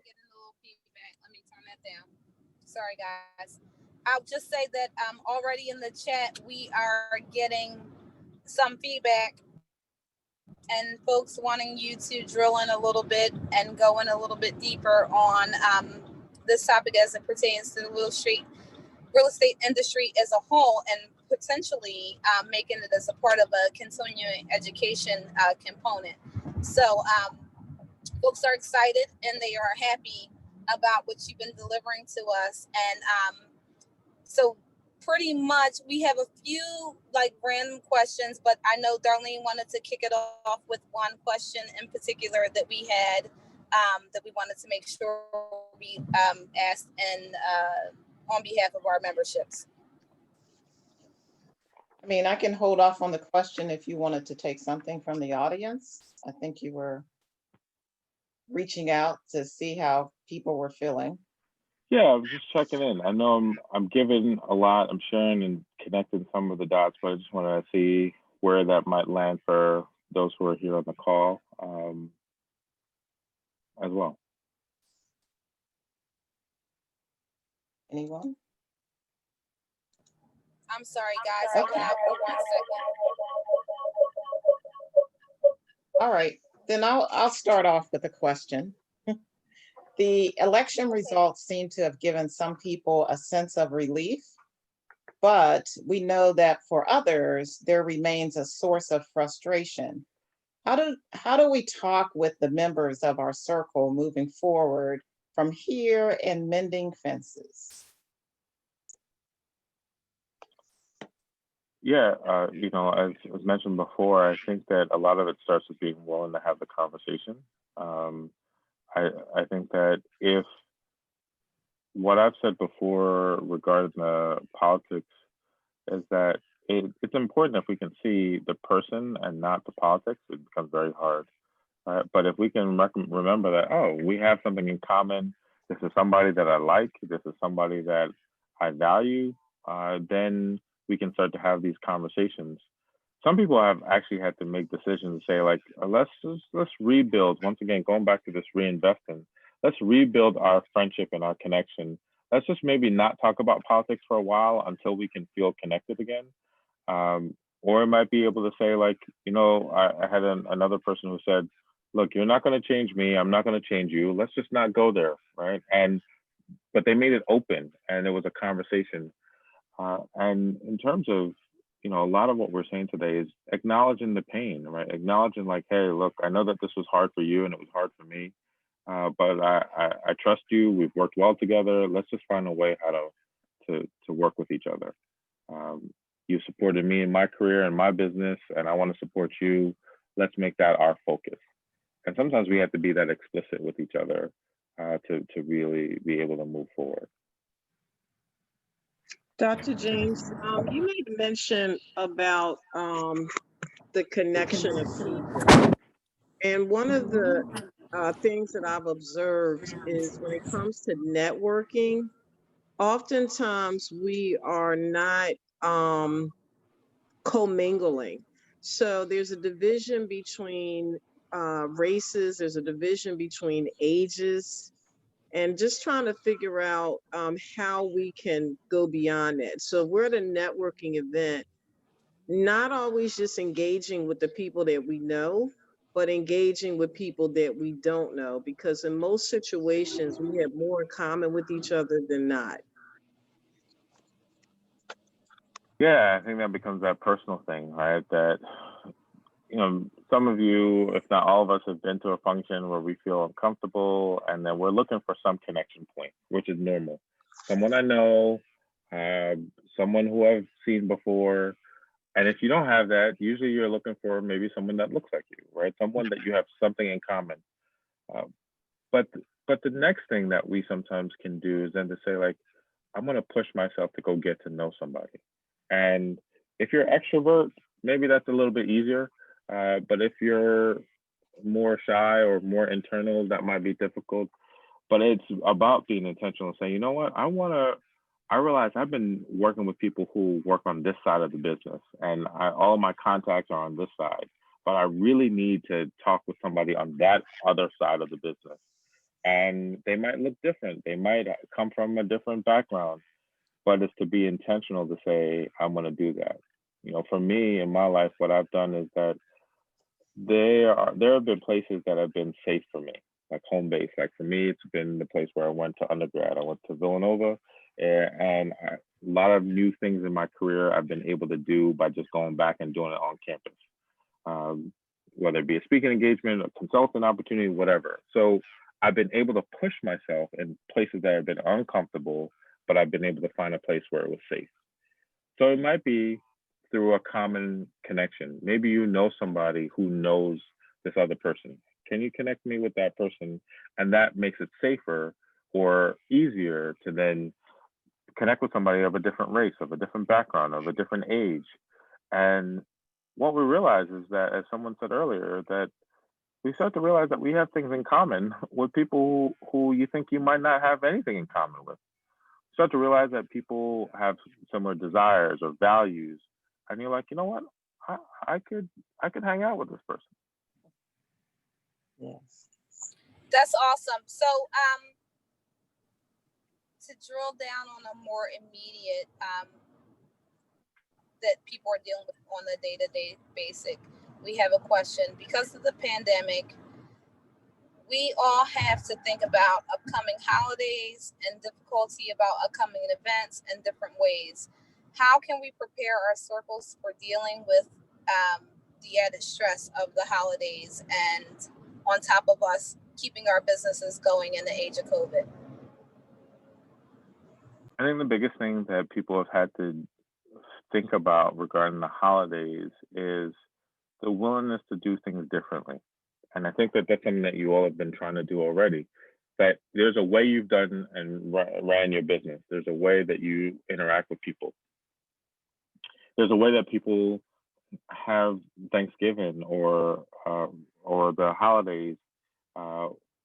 getting a little feedback. Let me turn that down. Sorry, guys. I'll just say that already in the chat we are getting some feedback and folks wanting you to drill in a little bit and go in a little bit deeper on this topic as it pertains to the real estate industry as a whole, and potentially making it as a part of a continuing education component. So folks are excited and they are happy about what you've been delivering to us. And so pretty much we have a few like random questions, but I know Darlene wanted to kick it off with one question in particular that we had that we wanted to make sure we asked and on behalf of our memberships. I mean, I can hold off on the question if you wanted to take something from the audience. I think you were reaching out to see how people were feeling. Yeah, I was just checking in. I know I'm giving a lot. I'm sharing and connecting some of the dots, but I just want to see where that might land for those who are here on the call as well. Anyone? I'm sorry, guys. I went out for 1 second. All right, then I'll start off with a question. The election results seem to have given some people a sense of relief, but we know that for others, there remains a source of frustration. How do we talk with the members of our circle moving forward from here and mending fences? Yeah, as was mentioned before, I think that a lot of it starts with being willing to have the conversation. I think that if what I've said before regarding the politics is that it's important if we can see the person and not the politics, it becomes very hard. But if we can remember that, oh, we have something in common, this is somebody that I like, this is somebody that I value, then we can start to have these conversations. Some people have actually had to make decisions and say like, let's rebuild. Once again, going back to this reinvesting, let's rebuild our friendship and our connection. Let's just maybe not talk about politics for a while until we can feel connected again. Or it might be able to say like, I had another person who said, look, you're not going to change me. I'm not going to change you. Let's just not go there, right? But they made it open and it was a conversation. And in terms of, a lot of what we're saying today is acknowledging the pain, right? Acknowledging like, hey, look, I know that this was hard for you and it was hard for me, but I trust you. We've worked well together. Let's just find a way how to work with each other. You supported me in my career and my business, and I want to support you. Let's make that our focus. And sometimes we have to be that explicit with each other to really be able to move forward. Dr. James, you made mention about the connection of people. And one of the things that I've observed is when it comes to networking, oftentimes we are not commingling. So there's a division between races, there's a division between ages, and just trying to figure out how we can go beyond that. So if we're at a networking event, not always just engaging with the people that we know, but engaging with people that we don't know, because in most situations we have more in common with each other than not. Yeah, I think that becomes that personal thing, right? That, some of you, if not all of us, have been to a function where we feel uncomfortable and then we're looking for some connection point, which is normal. Someone I know, someone who I've seen before. And if you don't have that, usually you're looking for maybe someone that looks like you, right? Someone that you have something in common. Uh, but the next thing that we sometimes can do is then to say like, I'm gonna push myself to go get to know somebody. And if you're extrovert, maybe that's a little bit easier. But if you're more shy or more internal, that might be difficult. But it's about being intentional and saying, you know what, I realize I've been working with people who work on this side of the business, and all of my contacts are on this side. But I really need to talk with somebody on that other side of the business. And they might look different. They might come from a different background, but it's to be intentional to say, I'm going to do that. For me in my life, what I've done is that there have been places that have been safe for me, like home base. Like for me, it's been the place where I went to undergrad. I went to Villanova, and a lot of new things in my career I've been able to do by just going back and doing it on campus, whether it be a speaking engagement, a consultant opportunity, whatever. So I've been able to push myself in places that have been uncomfortable, but I've been able to find a place where it was safe. So it might be through a common connection. Maybe you know somebody who knows this other person. Can you connect me with that person? And that makes it safer or easier to then connect with somebody of a different race, of a different background, of a different age. And what we realize is that, as someone said earlier, that we start to realize that we have things in common with people who you think you might not have anything in common with. Start to realize that people have similar desires or values, and you're like, you know what, I could hang out with this person. Yes. That's awesome. So, to drill down on a more immediate that people are dealing with on a day-to-day basis, we have a question. Because of the pandemic, we all have to think about upcoming holidays and difficulty about upcoming events in different ways. How can we prepare our circles for dealing with the added stress of the holidays and on top of us keeping our businesses going in the age of COVID? I think the biggest thing that people have had to think about regarding the holidays is the willingness to do things differently. And I think that that's something that you all have been trying to do already. That there's a way you've done and ran your business. There's a way that you interact with people. There's a way that people have Thanksgiving or the holidays.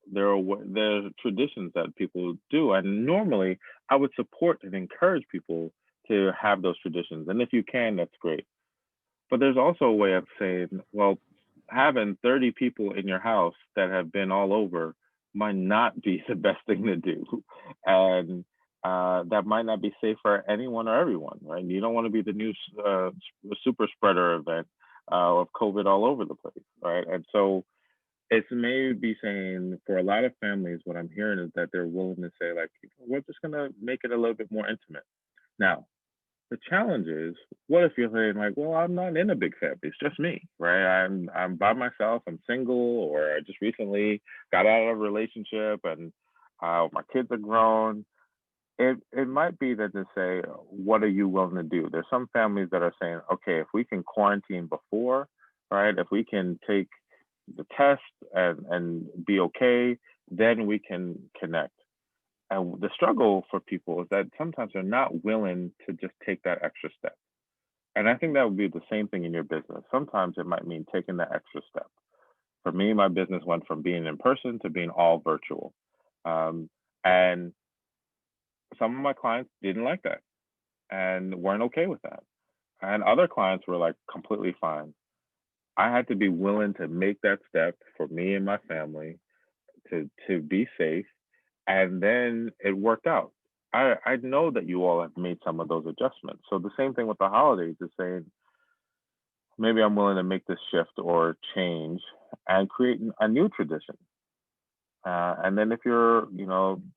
There are traditions that people do, and normally I would support and encourage people to have those traditions. And if you can, that's great. But there's also a way of saying, well, having 30 people in your house that have been all over might not be the best thing to do. And that might not be safe for anyone or everyone, right? You don't want to be the new super spreader event of COVID all over the place, right? And so it's maybe saying for a lot of families, what I'm hearing is that they're willing to say, like, we're just going to make it a little bit more intimate. Now, The challenge is, what if you're saying like, well, I'm not in a big family. It's just me, right? I'm by myself. I'm single, or I just recently got out of a relationship, and my kids are grown. It might be that they say, what are you willing to do? There's some families that are saying, okay, if we can quarantine before, right? If we can take the test and be okay, then we can connect. And the struggle for people is that sometimes they're not willing to just take that extra step. And I think that would be the same thing in your business. Sometimes it might mean taking that extra step. For me, my business went from being in person to being all virtual. And some of my clients didn't like that and weren't okay with that. And other clients were like completely fine. I had to be willing to make that step for me and my family to be safe. And then it worked out. I know that you all have made some of those adjustments. So the same thing with the holidays is saying, maybe I'm willing to make this shift or change and create a new tradition. And then if you're,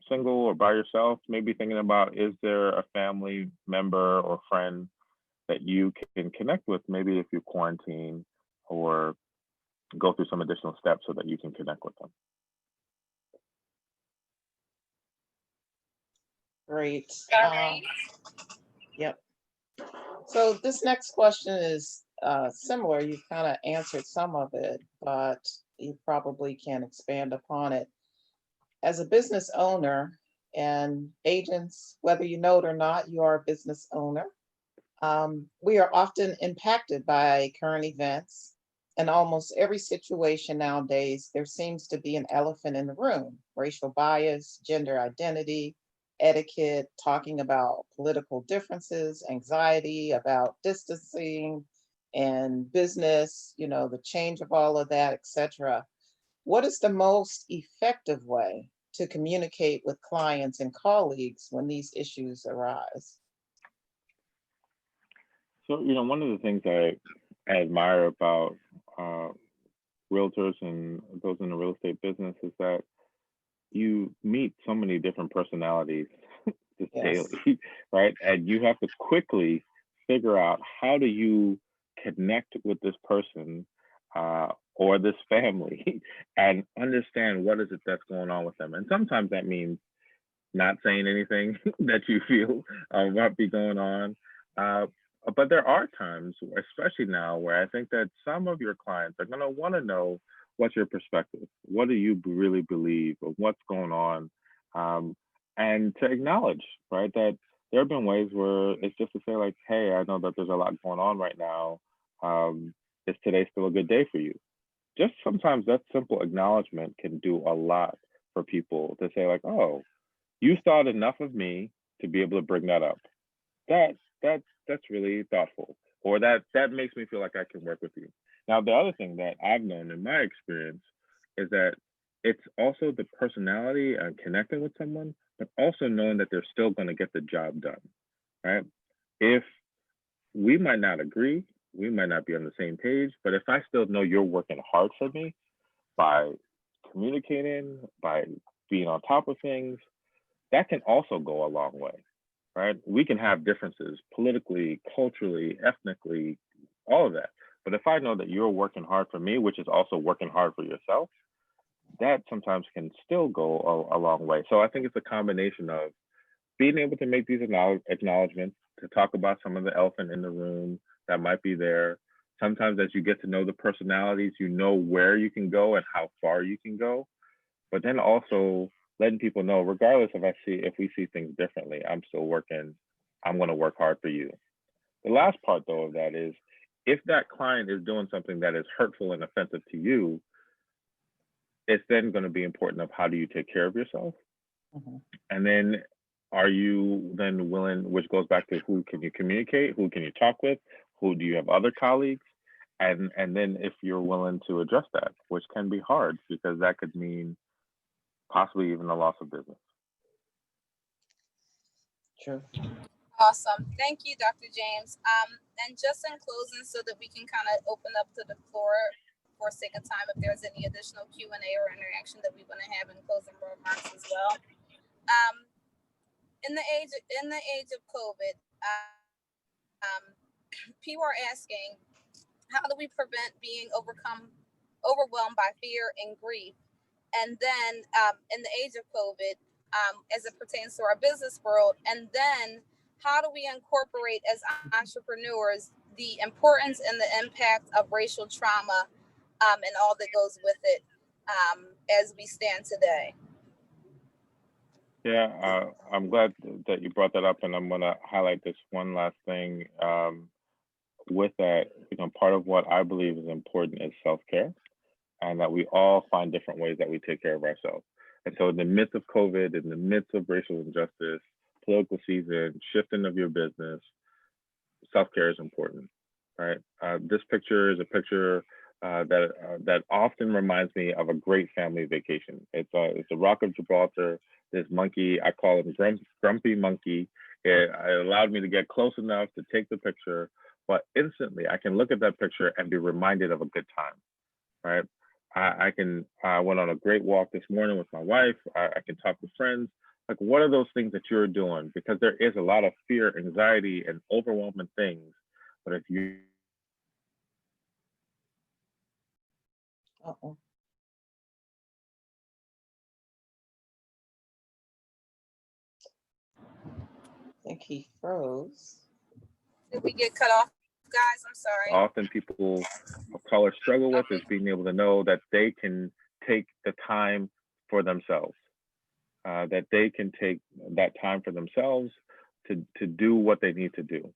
single or by yourself, maybe thinking about, is there a family member or friend that you can connect with, maybe if you quarantine or go through some additional steps so that you can connect with them. Great. Yep. So this next question is similar. You've kind of answered some of it, but you probably can expand upon it. As a business owner and agents, whether you know it or not, you are a business owner. We are often impacted by current events. In almost every situation nowadays, there seems to be an elephant in the room: racial bias, gender identity, etiquette, talking about political differences, anxiety about distancing and business, the change of all of that, etc. What is the most effective way to communicate with clients and colleagues when these issues arise? So, one of the things I admire about realtors and those in the real estate business is that you meet so many different personalities just Yes. daily, right? And you have to quickly figure out, how do you connect with this person or this family and understand what is it that's going on with them. And sometimes that means not saying anything that you feel might be going on. But there are times, especially now, where I think that some of your clients are going to want to know, what's your perspective? What do you really believe, or what's going on? And to acknowledge, right, that there have been ways where it's just to say like, hey, I know that there's a lot going on right now. Is today still a good day for you? Just sometimes that simple acknowledgement can do a lot for people to say like, oh, you thought enough of me to be able to bring that up. That's really thoughtful, or that makes me feel like I can work with you. Now, the other thing that I've known in my experience is that it's also the personality and connecting with someone, but also knowing that they're still going to get the job done, right? If we might not agree, we might not be on the same page, but if I still know you're working hard for me by communicating, by being on top of things, that can also go a long way, right? We can have differences politically, culturally, ethnically, all of that. But if I know that you're working hard for me, which is also working hard for yourself, that sometimes can still go a long way. So I think it's a combination of being able to make these acknowledgments, to talk about some of the elephant in the room that might be there. Sometimes as you get to know the personalities, you know where you can go and how far you can go. But then also letting people know, regardless if we see things differently, I'm still working. I'm going to work hard for you. The last part, though, of that is, if that client is doing something that is hurtful and offensive to you, it's then going to be important of, how do you take care of yourself? Mm-hmm. And then, are you then willing, which goes back to, who can you communicate? Who can you talk with? Who do you have other colleagues? And then if you're willing to address that, which can be hard, because that could mean possibly even the loss of business. True. Awesome. Thank you, Dr. James. And just in closing, so that we can kind of open up to the floor for a second time, if there's any additional Q&A or interaction that we want to have in closing remarks as well. In the age of COVID, People are asking, how do we prevent being overwhelmed by fear and grief? And then in the age of COVID, as it pertains to our business world, and then how do we incorporate as entrepreneurs the importance and the impact of racial trauma and all that goes with it as we stand today? Yeah, I'm glad that you brought that up, and I'm going to highlight this one last thing. With that, part of what I believe is important is self-care, and that we all find different ways that we take care of ourselves. And so in the midst of COVID, in the midst of racial injustice, political season, shifting of your business, self-care is important, right? This picture is a picture that often reminds me of a great family vacation. It's the Rock of Gibraltar. This monkey, I call him Grumpy Monkey. It allowed me to get close enough to take the picture, but instantly I can look at that picture and be reminded of a good time, right? I went on a great walk this morning with my wife. I can talk to friends. Like, what are those things that you're doing? Because there is a lot of fear, anxiety, and overwhelming things. But if you Uh-oh. I think he froze. Did we get cut off, guys? I'm sorry. often people of color struggle with is being able to know that they can take the time for themselves, that they can take that time for themselves to do what they need to do.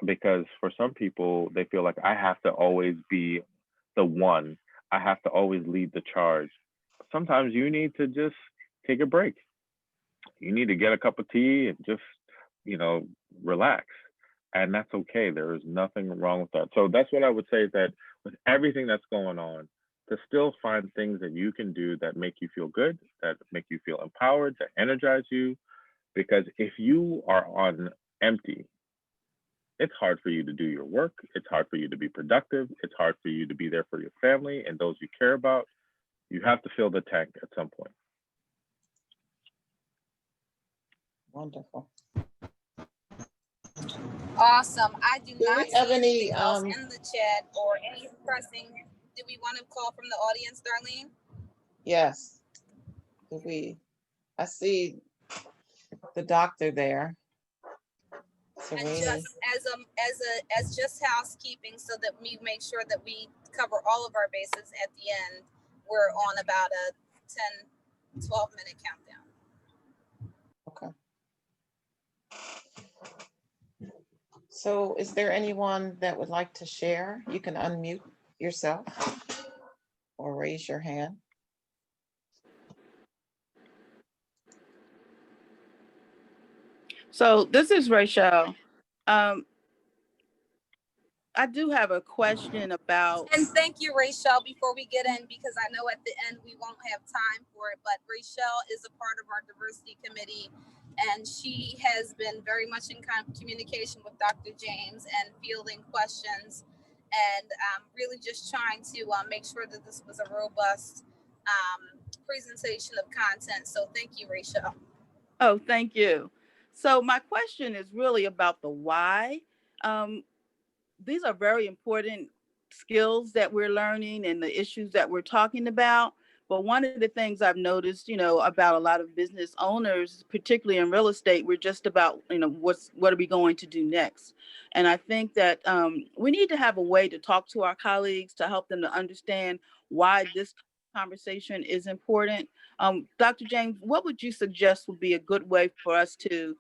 Because for some people, they feel like I have to always be the one. I have to always lead the charge. Sometimes you need to just take a break. You need to get a cup of tea and just, relax. And that's okay. There is nothing wrong with that. So that's what I would say, that with everything that's going on, to still find things that you can do that make you feel good, that make you feel empowered, that energize you. Because if you are on empty, it's hard for you to do your work. It's hard for you to be productive. It's hard for you to be there for your family and those you care about. You have to fill the tank at some point. Wonderful. Awesome. I do Do not we see have any, anything else in the chat or any pressing. Do we want to call from the audience, Darlene? Yes. I see the doctor there. And Serene. just as just housekeeping, so that we make sure that we cover all of our bases at the end, we're on about a 10-12 minute countdown. Okay. So is there anyone that would like to share? You can unmute yourself or raise your hand. So this is Rachel. I do have a question about. And thank you, Rachel, before we get in, because I know at the end we won't have time for it, but Rachel is a part of our diversity committee, and she has been very much in communication with Dr. James and fielding questions, and really just trying to make sure that this was a robust presentation of content. So thank you, Rachel. Oh, thank you. So my question is really about the why. These are very important skills that we're learning and the issues that we're talking about. But one of the things I've noticed, about a lot of business owners, particularly in real estate, we're just about, what are we going to do next? And I think that we need to have a way to talk to our colleagues to help them to understand why this conversation is important. Dr. James, what would you suggest would be a good way for us to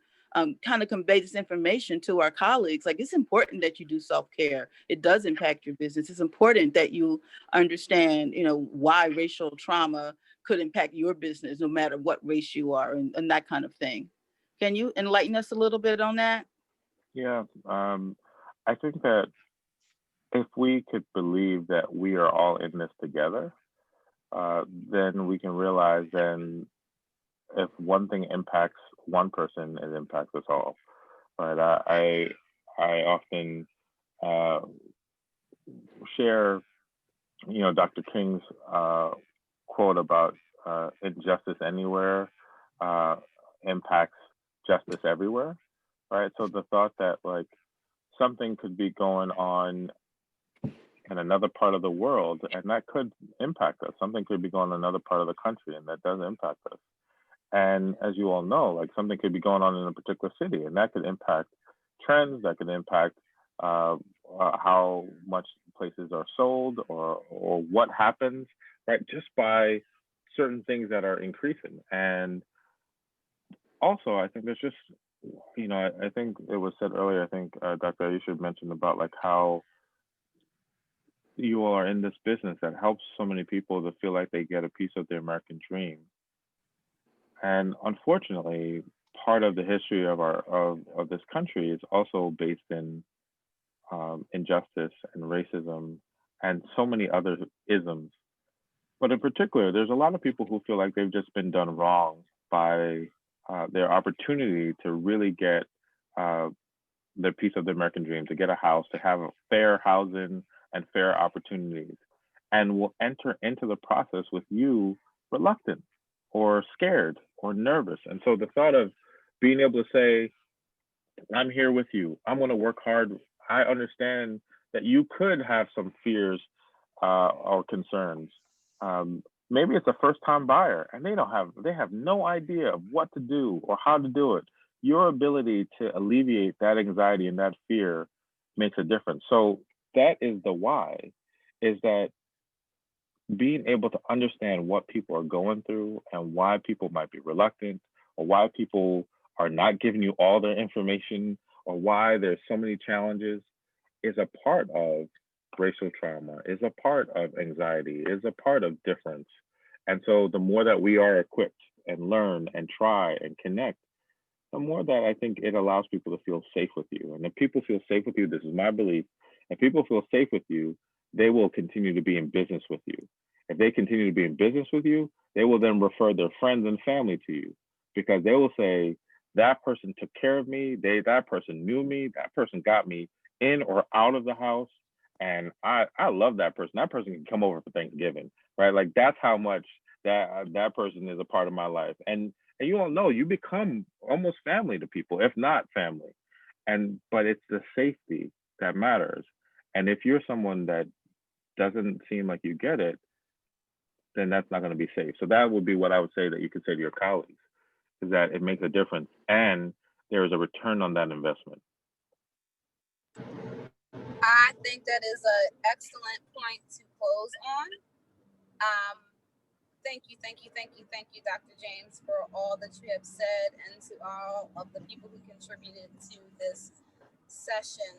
kind of convey this information to our colleagues? Like, it's important that you do self-care. It does impact your business. It's important that you understand, why racial trauma could impact your business, no matter what race you are, and that kind of thing. Can you enlighten us a little bit on that? Yeah, I think that if we could believe that we are all in this together, then we can realize then if one thing impacts one person, it impacts us all. But I often share, Dr. King's quote about injustice anywhere impacts justice everywhere. right? So the thought that like something could be going on in another part of the world and that could impact us. Something could be going on in another part of the country and that does impact us. And as you all know, like something could be going on in a particular city and that could impact trends, that could impact how much places are sold or what happens, right? Just by certain things that are increasing. And also, I think there's just, I think it was said earlier, I think Dr. Ayesha mentioned about like how you all are in this business that helps so many people to feel like they get a piece of the American dream. And unfortunately, part of the history of of this country is also based in injustice and racism and so many other isms. But in particular, there's a lot of people who feel like they've just been done wrong by their opportunity to really get their piece of the American dream, to get a house, to have a fair housing and fair opportunities, and will enter into the process with you reluctant or scared or nervous. And so the thought of being able to say, I'm here with you, I'm going to work hard. I understand that you could have some fears or concerns. Maybe it's a first-time buyer and they have no idea of what to do or how to do it. Your ability to alleviate that anxiety and that fear makes a difference. So that is the why, is that being able to understand what people are going through and why people might be reluctant or why people are not giving you all their information or why there's so many challenges is a part of racial trauma, is a part of anxiety, is a part of difference. And so the more that we are equipped and learn and try and connect, the more that I think it allows people to feel safe with you. And if people feel safe with you, this is my belief, if people feel safe with you, they will continue to be in business with you. If they continue to be in business with you, they will then refer their friends and family to you because they will say, that person took care of me, that person knew me, that person got me in or out of the house. And I love that person. That person can come over for Thanksgiving, right? Like that's how much that person is a part of my life. And you all know you become almost family to people, if not family. But it's the safety that matters. And if you're someone that doesn't seem like you get it, then that's not going to be safe. So that would be what I would say that you could say to your colleagues, is that it makes a difference and there is a return on that investment. I think that is an excellent point to close on. Thank you, Dr. James, for all that you have said and to all of the people who contributed to this session.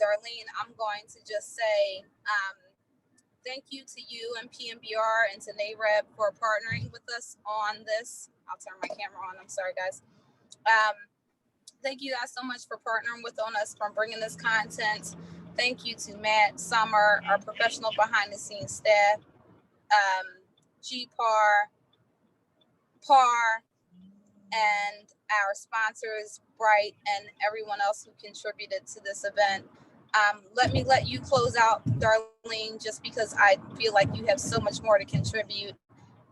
Darlene, I'm going to just say thank you to you and PMBR and to NAREB for partnering with us on this. I'll turn my camera on. I'm sorry, guys. Thank you guys so much for partnering with us, for bringing this content. Thank you to Matt, Summer, our professional behind the scenes staff, GPAR, PAR, and our sponsors, Bright, and everyone else who contributed to this event. Let you close out, Darlene, just because I feel like you have so much more to contribute.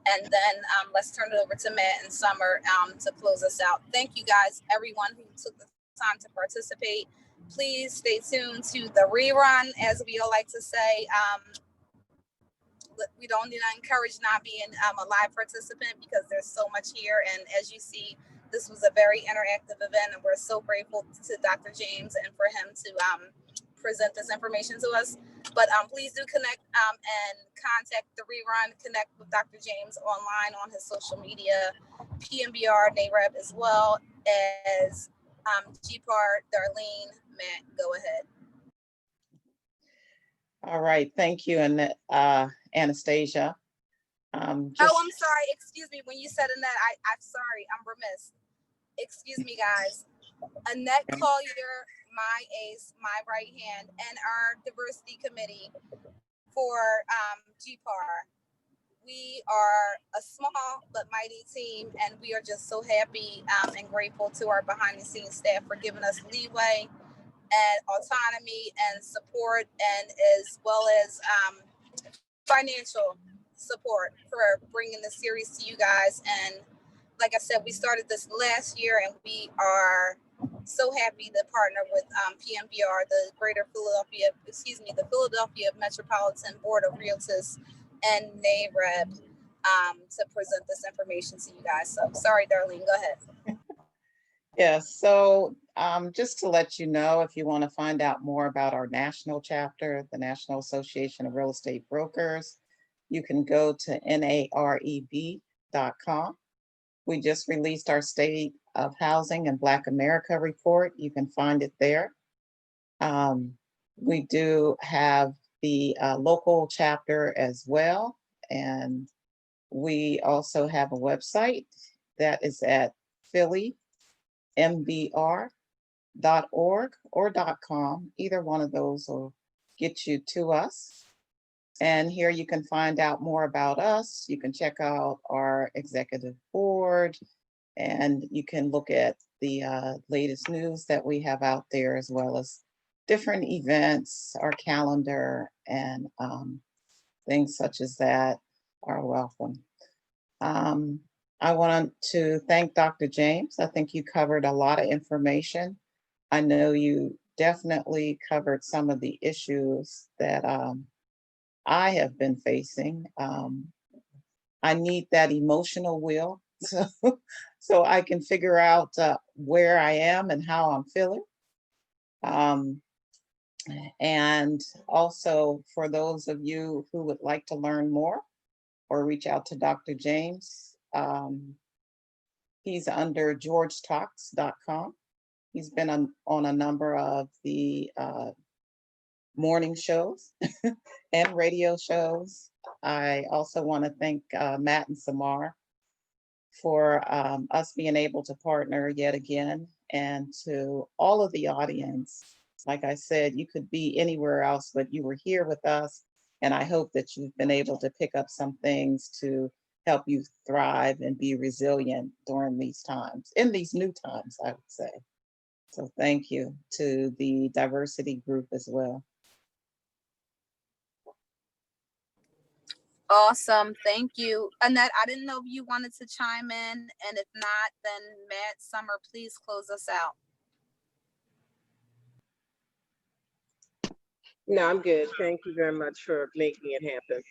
And then let's turn it over to Matt and Summer to close us out. Thank you guys, everyone who took the time to participate. Please stay tuned to the rerun, as we all like to say. We don't need to encourage not being a live participant because there's so much here. And as you see, this was a very interactive event, and we're so grateful to Dr. James and for him to present this information to us. But please do connect and contact the rerun, connect with Dr. James online on his social media, PMBR, NAREB, as well as GPAR, Darlene, Matt, go ahead. All right, thank you, and Anastasia. I'm sorry, excuse me, when you said Annette, I'm sorry, I'm remiss. Excuse me, guys. Annette Collier, my ace, my right hand, and our diversity committee for GPAR. We are a small but mighty team, and we are just so happy and grateful to our behind the scenes staff for giving us leeway and autonomy and support, and as well as financial support for bringing this series to you guys. And like I said, we started this last year, and we are so happy to partner with PMBR, the the Philadelphia Metropolitan Board of Realtors and NAREB to present this information to you guys. So sorry, Darlene, go ahead. Yes, so just to let you know, if you want to find out more about our national chapter, the National Association of Real Estate Brokers, you can go to nareb.com. We just released our State of Housing and Black America report. You can find it there. We do have the local chapter as well. And we also have a website that is at phillymbr.org or .com. Either one of those will get you to us. And here you can find out more about us. You can check out our executive board, and you can look at the latest news that we have out there, as well as different events, our calendar, and things such as that are welcome. I want to thank Dr. James. I think you covered a lot of information. I know you definitely covered some of the issues that I have been facing. I need that emotional will so I can figure out where I am and how I'm feeling. And also for those of you who would like to learn more or reach out to Dr. James, he's under georgetalks.com. He's been on a number of the morning shows and radio shows. I also want to thank Matt and Samar for us being able to partner yet again, and to all of the audience. Like I said, you could be anywhere else, but you were here with us. And I hope that you've been able to pick up some things to help you thrive and be resilient during these times, in these new times, I would say. So thank you to the diversity group as well. Awesome. Thank you. Annette, I didn't know if you wanted to chime in, and if not, then Matt, Summer, please close us out. No, I'm good. Thank you very much for making it happen,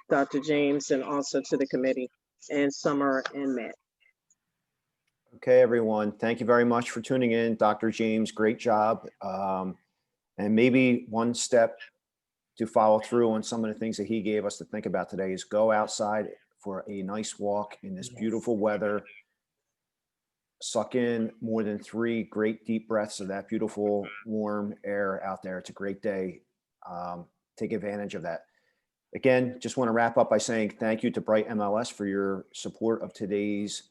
Dr. James, and also to the committee, and Summer and Matt. Okay, everyone. Thank you very much for tuning in. Dr. James, great job. And maybe one step to follow through on some of the things that he gave us to think about today is go outside for a nice walk in this beautiful weather. Suck in more than 3 great deep breaths of that beautiful warm air out there. It's a great day. Take advantage of that. Again, just want to wrap up by saying thank you to Bright MLS for your support of today's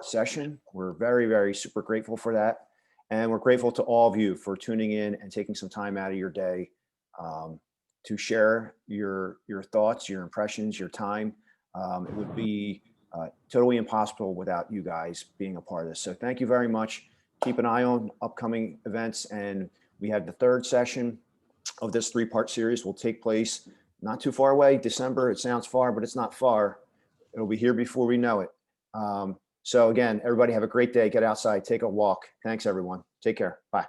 session. We're very, very super grateful for that. And we're grateful to all of you for tuning in and taking some time out of your day to share your thoughts, your impressions, your time. It would be totally impossible without you guys being a part of this. So thank you very much. Keep an eye on upcoming events. And we have the 3rd session of this 3-part series will take place not too far away, December. It sounds far, but it's not far. It'll be here before we know it. So again, everybody have a great day. Get outside, take a walk. Thanks, everyone. Take care. Bye.